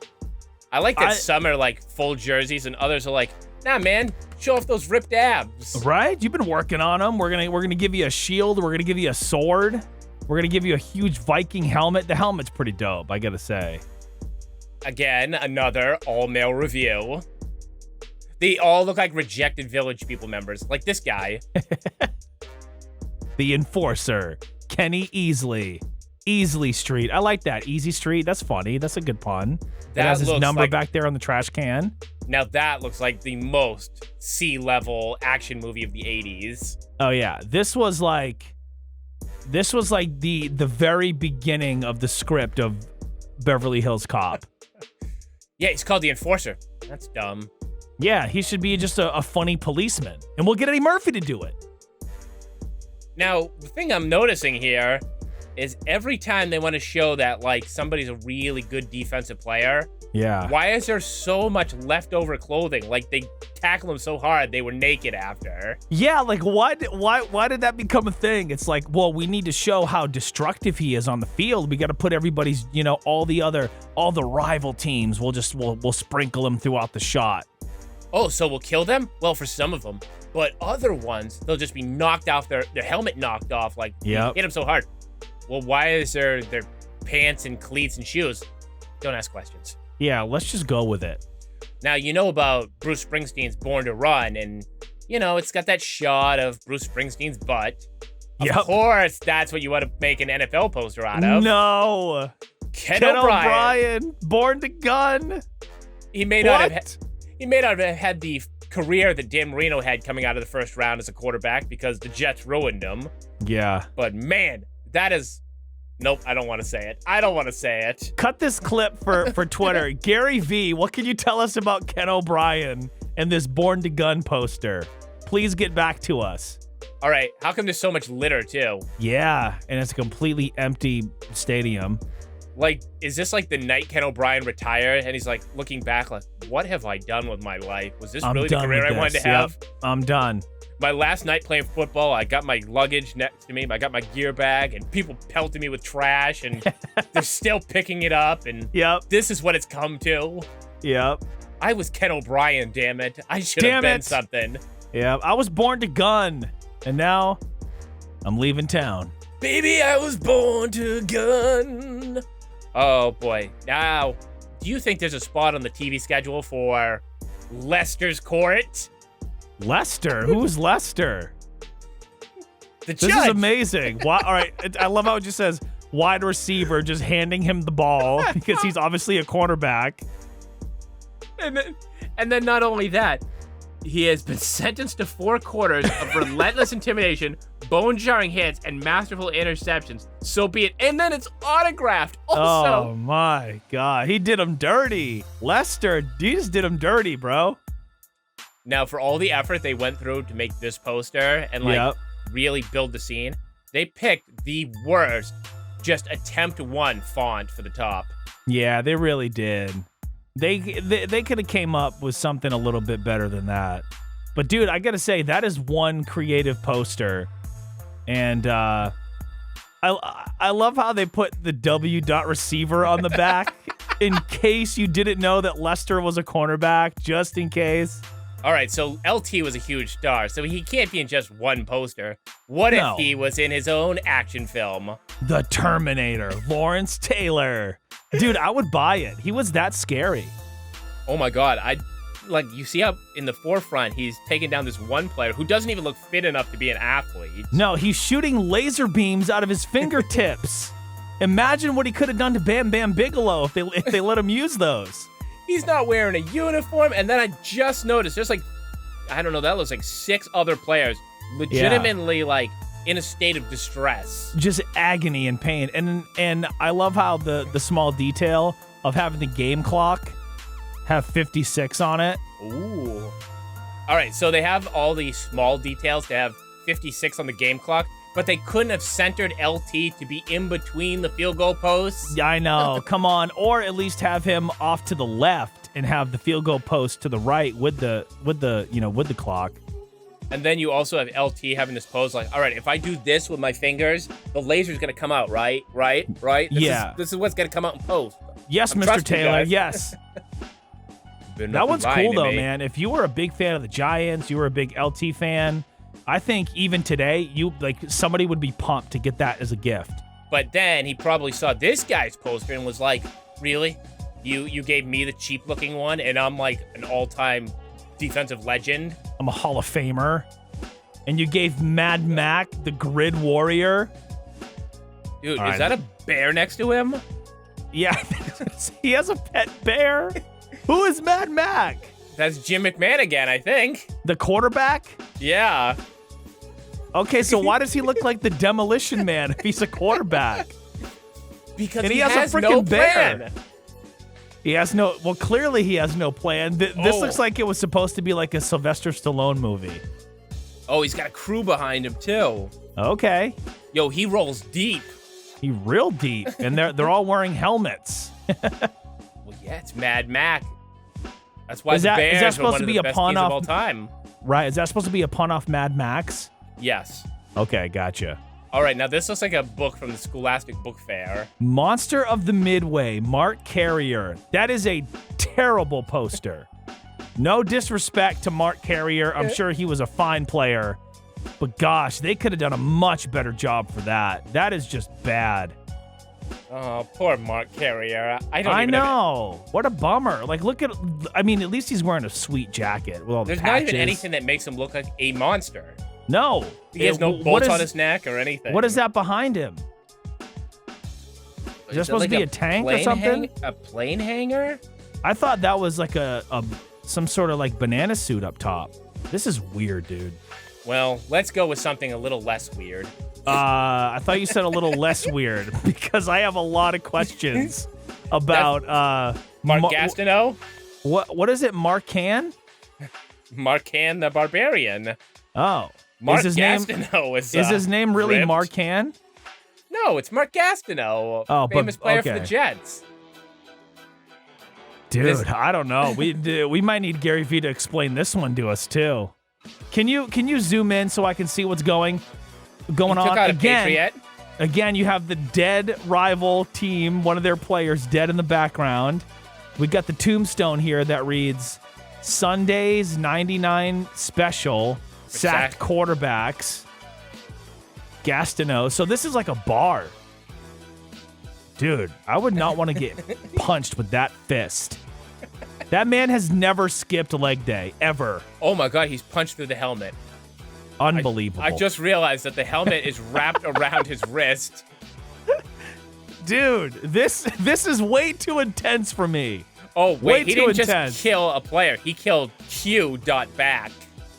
I like that some are like full jerseys and others are like, nah, man, show off those ripped abs. Right? You've been working on them. We're gonna give you a shield. We're gonna give you a sword. We're gonna give you a huge Viking helmet. The helmet's pretty dope, I gotta say. Again, another all-male review. They all look like rejected Village People members, like this guy. The Enforcer, Kenny Easley. Easley Street. I like that. Easy Street. That's funny. That's a good pun. That has his number back there on the trash can. Now that looks like the most C-level action movie of the 80s. Oh yeah. This was like the very beginning of the script of Beverly Hills Cop. Yeah, he's called the Enforcer. That's dumb. Yeah, he should be just a funny policeman. And we'll get Eddie Murphy to do it. Now, the thing I'm noticing here, is every time they want to show that, like, somebody's a really good defensive player, Yeah. why is there so much leftover clothing? Like, they tackle them so hard they were naked after. Yeah, like why did that become a thing? It's like, well, we need to show how destructive he is on the field. We got to put everybody's, all the rival teams. We'll sprinkle him throughout the shot. Oh, so we'll kill them? Well, for some of them. But other ones, they'll just be knocked off, their helmet knocked off, like, Yep. hit them so hard. Well, why is their pants and cleats and shoes? Don't ask questions. Yeah, let's just go with it. Now, you know about Bruce Springsteen's Born to Run, and, it's got that shot of Bruce Springsteen's butt. Yep. Of course, that's what you want to make an NFL poster out of. No. Ken Ken O'Brien. O'Brien, Born to Gun. He may not What? have had the career that Dan Marino had coming out of the first round as a quarterback because the Jets ruined him. Yeah. But man, that is... Nope, I don't want to say it. I don't want to say it. Cut this clip for Twitter. Gary V, what can you tell us about Ken O'Brien and this Born to Gun poster? Please get back to us. All right, how come there's so much litter, too? Yeah, and it's a completely empty stadium. Like, is this like the night Ken O'Brien retired and he's like looking back like, what have I done with my life? Was this I'm really the done career with I wanted this. to have? Yep, I'm done. My last night playing football, I got my luggage next to me. I got my gear bag, and people pelted me with trash, and they're still picking it up, and Yep. this is what it's come to. Yep. I was Ken O'Brien, damn it. I should have been something. Yeah, I was born to gun, and now I'm leaving town. Baby, I was born to gun. Oh, boy. Now, do you think there's a spot on the TV schedule for Lester's Court? Lester? Who's Lester? The This judge. is amazing. All right, I love how it just says wide receiver just handing him the ball because he's obviously a cornerback. And then not only that, he has been sentenced to 4 quarters of relentless intimidation, bone-jarring hits, and masterful interceptions. So be it. And then it's autographed also. Oh my God, he did him dirty. Lester, you just did him dirty, bro. Now, for all the effort they went through to make this poster and really build the scene, they picked the worst, just attempt 1 font for the top. Yeah, they really did. They could have came up with something a little bit better than that. But dude, I gotta say that is one creative poster, and I love how they put the W. receiver on the back in case you didn't know that Lester was a cornerback, just in case. All right, so LT was a huge star, so he can't be in just one poster. What No. if he was in his own action film? The Terminator, Lawrence Taylor. Dude, I would buy it. He was that scary. Oh my God, you see how in the forefront he's taking down this one player who doesn't even look fit enough to be an athlete. No, he's shooting laser beams out of his fingertips. Imagine what he could have done to Bam Bam Bigelow if they let him use those. He's not wearing a uniform, and then I just noticed there's that looks like 6 other players legitimately in a state of distress. Just agony and pain. And I love how the small detail of having the game clock have 56 on it. Ooh. All right, so they have all these small details to have 56 on the game clock, but they couldn't have centered LT to be in between the field goal posts. Yeah, I know. Come on. Or at least have him off to the left and have the field goal post to the right with the clock. And then you also have LT having this pose like, all right, if I do this with my fingers, the laser's going to come out, right? This is what's going to come out in post. Yes, Mr. Trust me, Taylor. guys. Yes. Been That one's lying cool, to though, me. man. If you were a big fan of the Giants, you were a big LT fan, I think even today, somebody would be pumped to get that as a gift. But then he probably saw this guy's poster and was like, really? You gave me the cheap-looking one, and I'm like an all-time defensive legend? I'm a Hall of Famer. And you gave Mad Mac the Grid Warrior. Dude, All is right. that a bear next to him? Yeah, he has a pet bear. Who is Mad Mac? That's Jim McMahon again, I think. The quarterback? Yeah. Okay, so why does he look like the Demolition Man if he's a quarterback? Because And he he has a has no freaking bear. plan. He has no. Well, clearly he has no plan. This Oh. looks like it was supposed to be like a Sylvester Stallone movie. Oh, he's got a crew behind him, too. Okay. Yo, he rolls deep. He real deep, and they're all wearing helmets. Well, yeah, it's Mad Mac. That's why Is that Bears supposed are one to of be the a best pun teams of off- all time. Right? Is that supposed to be a pun off Mad Max? Yes. Okay, gotcha. All right, now this looks like a book from the Scholastic Book Fair. Monster of the Midway, Mark Carrier. That is a terrible poster. No disrespect to Mark Carrier. I'm sure he was a fine player. But gosh, they could have done a much better job for that. That is just bad. Oh, poor Mark Carrier. I know. What a bummer. Like, look at, I mean, at least he's wearing a sweet jacket with all the There's not even patches. anything that makes him look like a monster. No. He has no What bolts is- on his neck or anything. What is that behind him? Is that supposed to be a tank or plane something? A plane hanger? I thought that was like a some sort of like banana suit up top. This is weird, dude. Well, let's go with something a little less weird. I thought you said a little less weird because I have a lot of questions about Mark Gastineau? What is it? Marcan? Marcan the Barbarian. Oh, Mark is his name? Gastineau is His name really ripped. Marcan? No, it's Mark Gastineau, Oh, but- famous player for okay. the Jets. Dude, I don't know. We might need Gary Vee to explain this one to us too. Can you zoom in so I can see what's going He on took out a again? Patriot. Again, you have the dead rival team, one of their players dead in the background. We got the tombstone here that reads Sunday's 99 special sacked quarterbacks. Gastineau. So this is like a bar. Dude, I would not want to get punched with that fist. That man has never skipped leg day, ever. Oh my God, he's punched through the helmet. Unbelievable. I just realized that the helmet is wrapped around his wrist. Dude, this is way too intense for me. Oh, Way wait, he too didn't intense. just kill a player. He killed Q. Back.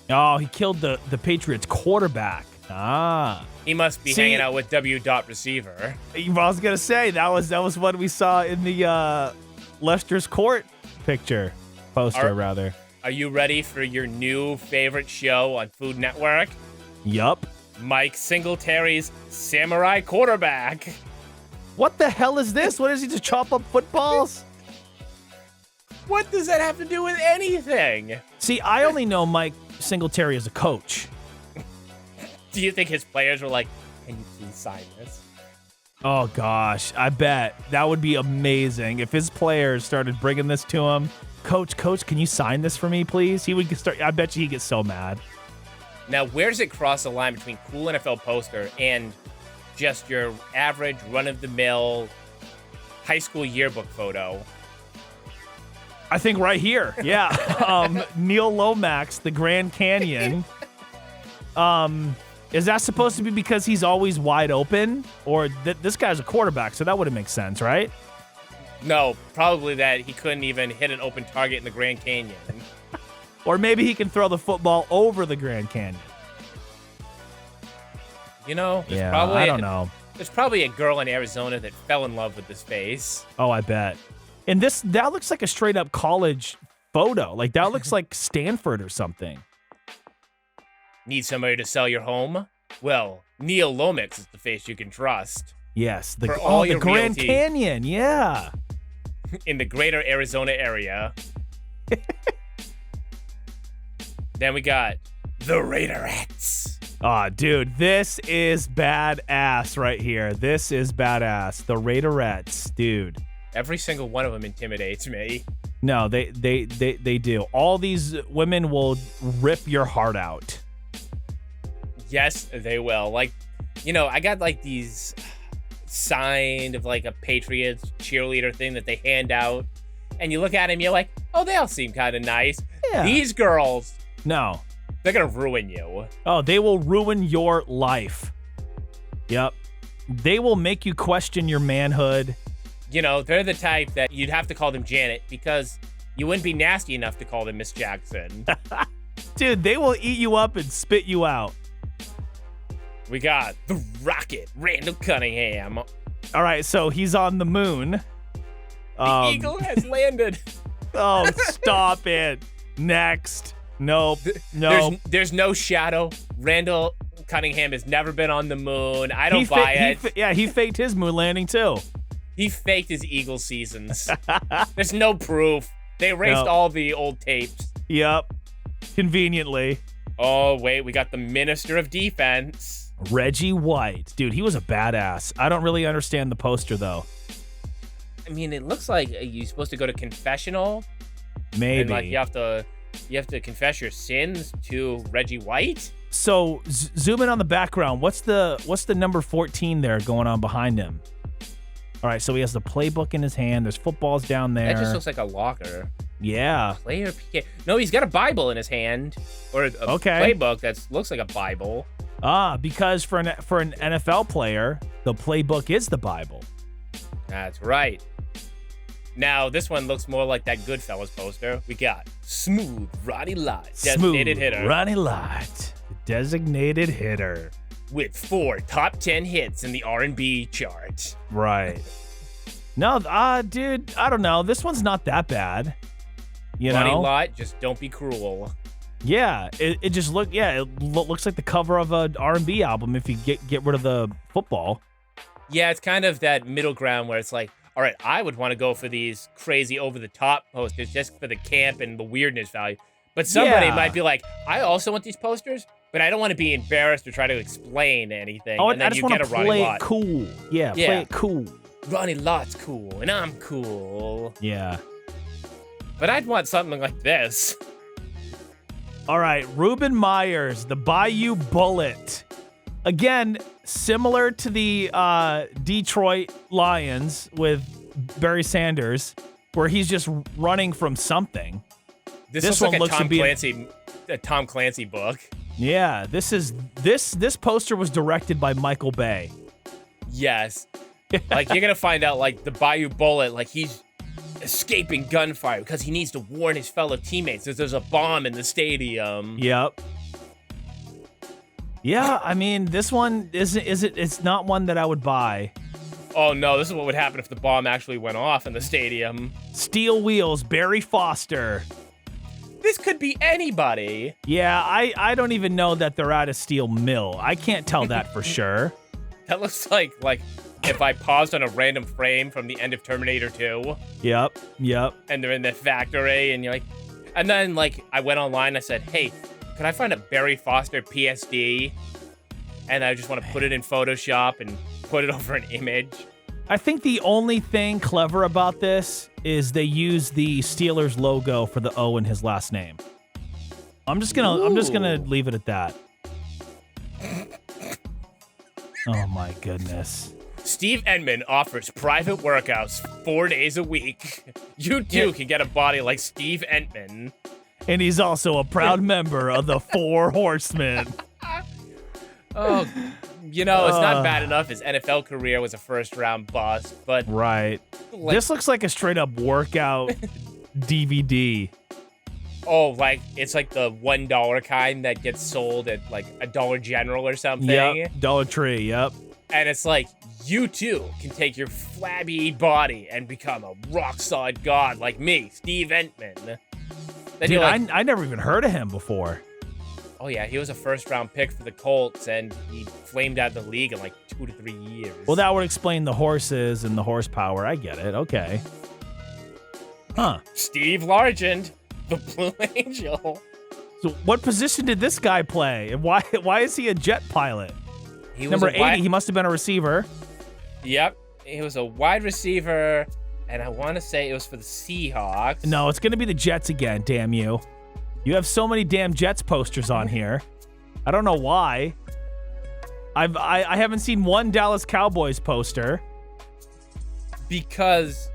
Oh, he killed the Patriots quarterback. Ah. He must be See- hanging out with W. Receiver. I was gonna say that was what we saw in the Lester's Court picture poster, rather. Are you ready for your new favorite show on Food Network? Yup. Mike Singletary's Samurai Quarterback. What the hell is this? What is he, just chop up footballs? What does that have to do with anything? See, I only know Mike Singletary as a coach. Do you think his players were like, can you please sign this? Oh gosh, I bet that would be amazing if his players started bringing this to him. Coach, can you sign this for me, please? He would start. I bet you he gets so mad. Now, where does it cross the line between cool NFL poster and just your average run-of-the-mill high school yearbook photo? I think right here. Yeah. Neil Lomax, the Grand Canyon. Is that supposed to be because he's always wide open? Or this guy's a quarterback, so that wouldn't make sense, right? No, probably that he couldn't even hit an open target in the Grand Canyon. Or maybe he can throw the football over the Grand Canyon. You know, Yeah, I don't know. There's probably a girl in Arizona that fell in love with this face. Oh, I bet. And that looks like a straight up college photo. Like that looks like Stanford or something. Need somebody to sell your home? Well, Neil Lomax is the face you can trust. Yes, For all the your Grand realty. Canyon. Yeah. In the greater Arizona area. Then we got the Raiderettes. Aw, dude, this is badass right here. This is badass. The Raiderettes, dude. Every single one of them intimidates me. No, they do. All these women will rip your heart out. Yes, they will. Like, you know, I got like these signed of like a Patriots cheerleader thing that they hand out. And you look at them, you're like, oh, they all seem kind of nice. Yeah. These girls, No. they're going to ruin you. Oh, they will ruin your life. Yep. They will make you question your manhood. You know, they're the type that you'd have to call them Janet because you wouldn't be nasty enough to call them Miss Jackson. Dude, they will eat you up and spit you out. We got the Rocket, Randall Cunningham. All right, so he's on the moon. The Eagle has landed. Oh, stop it. Next. Nope. No. There's no shadow. Randall Cunningham has never been on the moon. I don't buy it. He faked his moon landing too. He faked his Eagle seasons. There's no proof. They erased all the old tapes. Yep. Conveniently. Oh, wait. We got the Minister of Defense. Reggie White. Dude, he was a badass. I don't really understand the poster, though. I mean, it looks like you're supposed to go to confessional. Maybe. And, like, you have to confess your sins to Reggie White. So, zoom in on the background. What's the number 14 there going on behind him? All right, so he has the playbook in his hand. There's footballs down there. That just looks like a locker. Yeah. Player PK. No, he's got a Bible in his hand. Or a playbook that looks like a Bible. Because for an NFL player, the playbook is the Bible. That's right. Now, this one looks more like that Goodfellas poster. We got Smooth Ronnie Lott, designated hitter. Ronnie Lott, designated hitter. With 4 top 10 hits in the R&B chart. Right. No, dude, I don't know. This one's not that bad. Ronnie Lott, just don't be cruel. Yeah, it just looks like the cover of an R&B album if you get rid of the football. Yeah, it's kind of that middle ground where it's like, all right, I would want to go for these crazy over-the-top posters just for the camp and the weirdness value. But somebody might be like, I also want these posters, but I don't want to be embarrassed or try to explain anything. Oh, and then I just want to play it cool. Yeah, play it cool. Ronnie Lott's cool, and I'm cool. Yeah. But I'd want something like this. All right, Ruben Myers, the Bayou Bullet. Again, similar to the Detroit Lions with Barry Sanders, where he's just running from something. This one looks like a Tom Clancy book. Yeah, this poster was directed by Michael Bay. Yes. Like, you're going to find out, like, the Bayou Bullet, like, he's escaping gunfire because he needs to warn his fellow teammates that there's a bomb in the stadium. Yep. Yeah, I mean, this one it's not one that I would buy. Oh no, this is what would happen if the bomb actually went off in the stadium. Steel Wheels, Barry Foster. This could be anybody. Yeah, I don't even know that they're at a steel mill. I can't tell that for sure. That looks like if I paused on a random frame from the end of Terminator 2. Yep. And they're in the factory, and you're like, and then like I went online, I said, hey, could I find a Barry Foster PSD? And I just want to put it in Photoshop and put it over an image. I think the only thing clever about this is they use the Steelers logo for the O in his last name. I'm just gonna leave it at that. Oh my goodness. Steve Entman offers private workouts 4 days a week. You too can get a body like Steve Entman. And he's also a proud member of the Four Horsemen. Oh, it's not bad enough. His NFL career was a first-round bust, but... Right. This looks like a straight-up workout DVD. Oh, like, it's like the $1 kind that gets sold at, like, a Dollar General or something. Yep, Dollar Tree, yep. And it's like, you too can take your flabby body and become a rock-solid god like me, Steve Entman. Dude, I never even heard of him before. Oh, yeah, he was a first-round pick for the Colts, and he flamed out of the league in like 2 to 3 years. Well, that would explain the horses and the horsepower. I get it. Okay. Huh. Steve Largent, the Blue Angel. So what position did this guy play? And why is he a jet pilot? He was Number 80, he must have been a receiver. Yep. He was a wide receiver, and I want to say it was for the Seahawks. No, it's going to be the Jets again, damn you. You have so many damn Jets posters on here. I don't know why. I haven't seen one Dallas Cowboys poster. Because...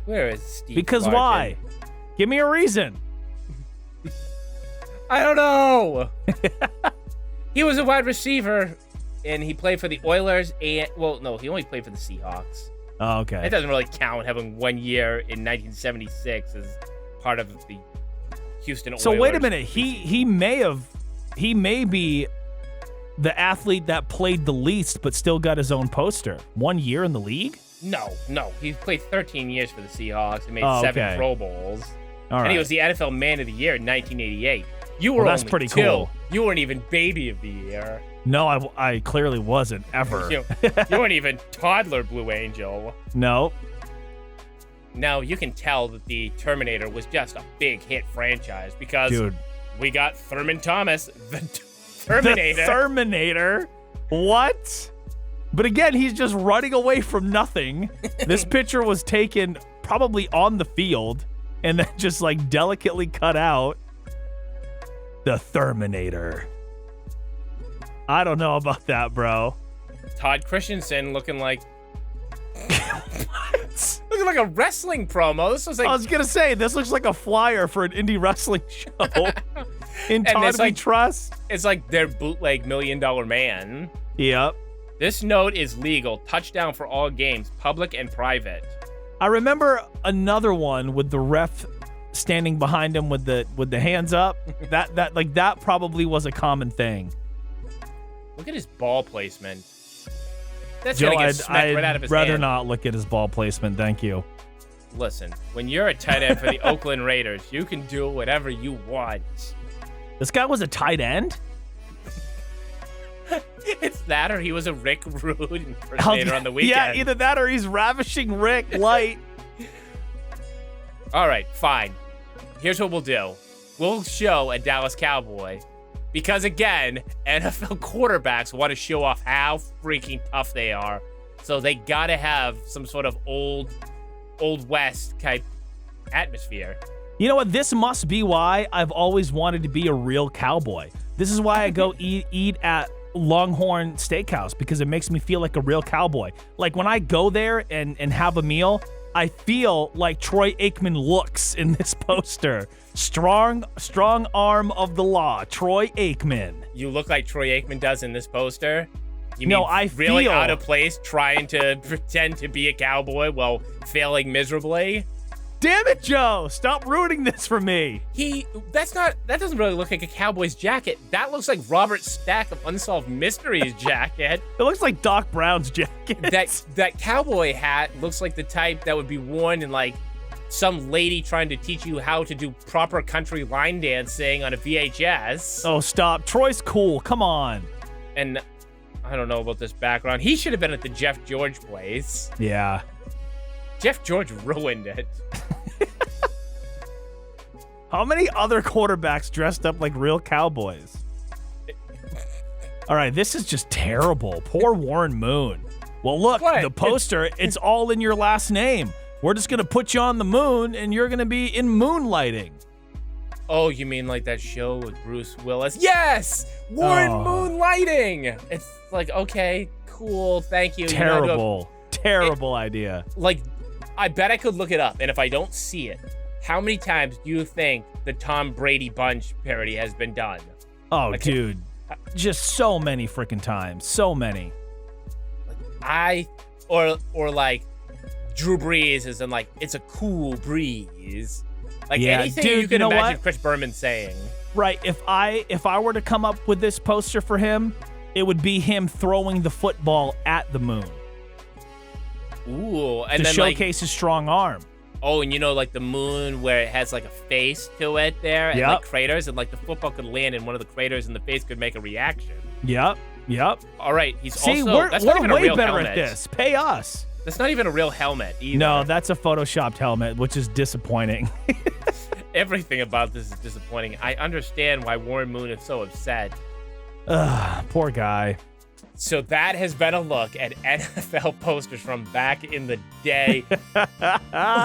Where is Steve Because Largent? why? Give me a reason. I don't know. He was a wide receiver, and he played for the Oilers, and... Well, no, he only played for the Seahawks. Oh, okay. It doesn't really count having 1 year in 1976 as part of the Houston Oilers. So wait a minute. He may be the athlete that played the least but still got his own poster. 1 year in the league? No. He played 13 years for the Seahawks and made 7 Pro Bowls. All right. And he was the NFL Man of the Year in 1988. You were that's only pretty 2. cool. You weren't even baby of the year. No, I clearly wasn't, ever. You weren't even toddler Blue Angel. No. Now, you can tell that the Terminator was just a big hit franchise because Dude. we got Thurman Thomas, the Terminator. The Terminator? What? But again, he's just running away from nothing. This picture was taken probably on the field and then just like delicately cut out. The Terminator. I don't know about that, bro. Todd Christensen looking like... Looking like a wrestling promo. This was like... I was going to say, this looks like a flyer for an indie wrestling show. In Todd it's we like- trust. It's like their bootleg $1 Million Man. Yep. This note is legal. Touchdown for all games, public and private. I remember another one with the ref standing behind him with the hands up. that probably was a common thing. Look at his ball placement. That's Joe, gonna get smacked right out of his I'd rather hand. not look at his ball placement. Thank you. Listen, when you're a tight end for the Oakland Raiders, you can do whatever you want. This guy was a tight end? It's that or he was a Rick Rude impersonator on the weekend. Yeah, either that or he's ravishing Rick light. All right, fine. Here's what we'll do. We'll show a Dallas Cowboy because, again, NFL quarterbacks want to show off how freaking tough they are. So they got to have some sort of old West type atmosphere. You know what? This must be why I've always wanted to be a real cowboy. This is why I go eat at Longhorn Steakhouse, because it makes me feel like a real cowboy. Like when I go there and have a meal, I feel like Troy Aikman looks in this poster. Strong arm of the law, Troy Aikman. You look like Troy Aikman does in this poster? You No, mean I really feel- out of place trying to pretend to be a cowboy while failing miserably? Damn it, Joe! Stop ruining this for me. That doesn't really look like a cowboy's jacket. That looks like Robert Stack of Unsolved Mysteries jacket. It looks like Doc Brown's jacket. That cowboy hat looks like the type that would be worn in like some lady trying to teach you how to do proper country line dancing on a VHS. Oh, stop. Troy's cool. Come on. And I don't know about this background. He should have been at the Jeff George place. Yeah. Jeff George ruined it. How many other quarterbacks dressed up like real cowboys? All right, this is just terrible. Poor Warren Moon. Well, look, What? the poster, it's all in your last name. We're just going to put you on the moon, and you're going to be in moonlighting. Oh, you mean like that show with Bruce Willis? Yes! Warren Oh. Moonlighting! It's like, okay, cool, thank you. You know, Terrible idea. like, I bet I could look it up, and if I don't see it, how many times do you think the Tom Brady Bunch parody has been done? Oh, Okay. dude. Just so many freaking times. So many. Or like, Drew Brees is in like, it's a cool breeze. Like Yeah, anything dude, you can you know imagine what? Chris Berman saying. Right. If I were to come up with this poster for him, it would be him throwing the football at the moon Ooh, and to then showcase his strong arm. and you know, like the moon where it has like a face to it there, and Yep. like craters, and like the football could land in one of the craters, and the face could make a reaction. Yep. All right, he's See, also that's not we're even a way real better helmet. at this. Pay us. That's not even a real helmet either. No, that's a photoshopped helmet, which is disappointing. Everything about this is disappointing. I understand why Warren Moon is so upset. Ugh, poor guy. So that has been a look at NFL posters from back in the day.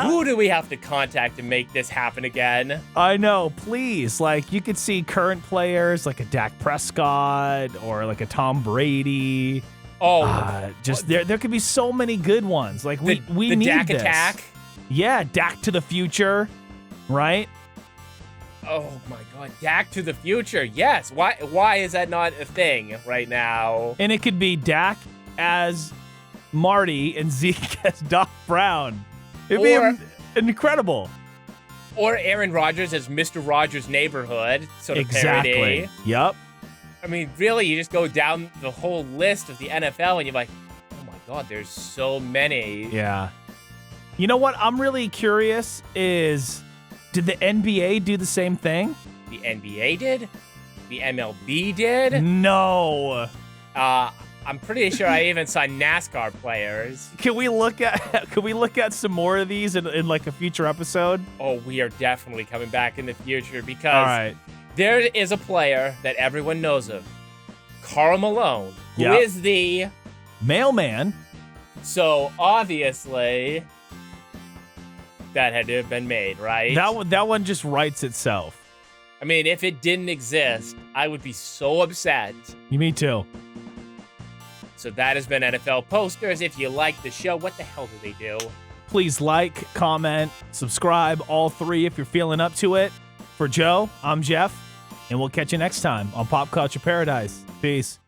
Who do we have to contact to make this happen again? I know, please. Like, you could see current players like a Dak Prescott or like a Tom Brady. Oh, Just there could be so many good ones. Like, we the need Dak this. attack. Yeah, Dak to the future, right? Oh my God, Dak to the future. Yes. Why is that not a thing right now? And it could be Dak as Marty and Zeke as Doc Brown. It'd Or- be incredible. Or Aaron Rodgers as Mr. Rogers' Neighborhood sort of parody. Yep. I mean, really, you just go down the whole list of the NFL and you're like, oh my God, there's so many. Yeah. You know what I'm really curious is, did the NBA do the same thing? The NBA did? the MLB did. No. I'm pretty sure I even saw NASCAR players. Can we look at some more of these in like a future episode? Oh, we are definitely coming back in the future because All right. there is a player that everyone knows of, Karl Malone, who Yep. is the... Mailman. So, obviously, that had to have been made, right? That one just writes itself. I mean, if it didn't exist, I would be so upset. Me too. So that has been NFL Posters. If you like the show, what the hell do they do? Please like, comment, subscribe, all three if you're feeling up to it. For Joe, I'm Jeff, and we'll catch you next time on Pop Culture Paradise. Peace.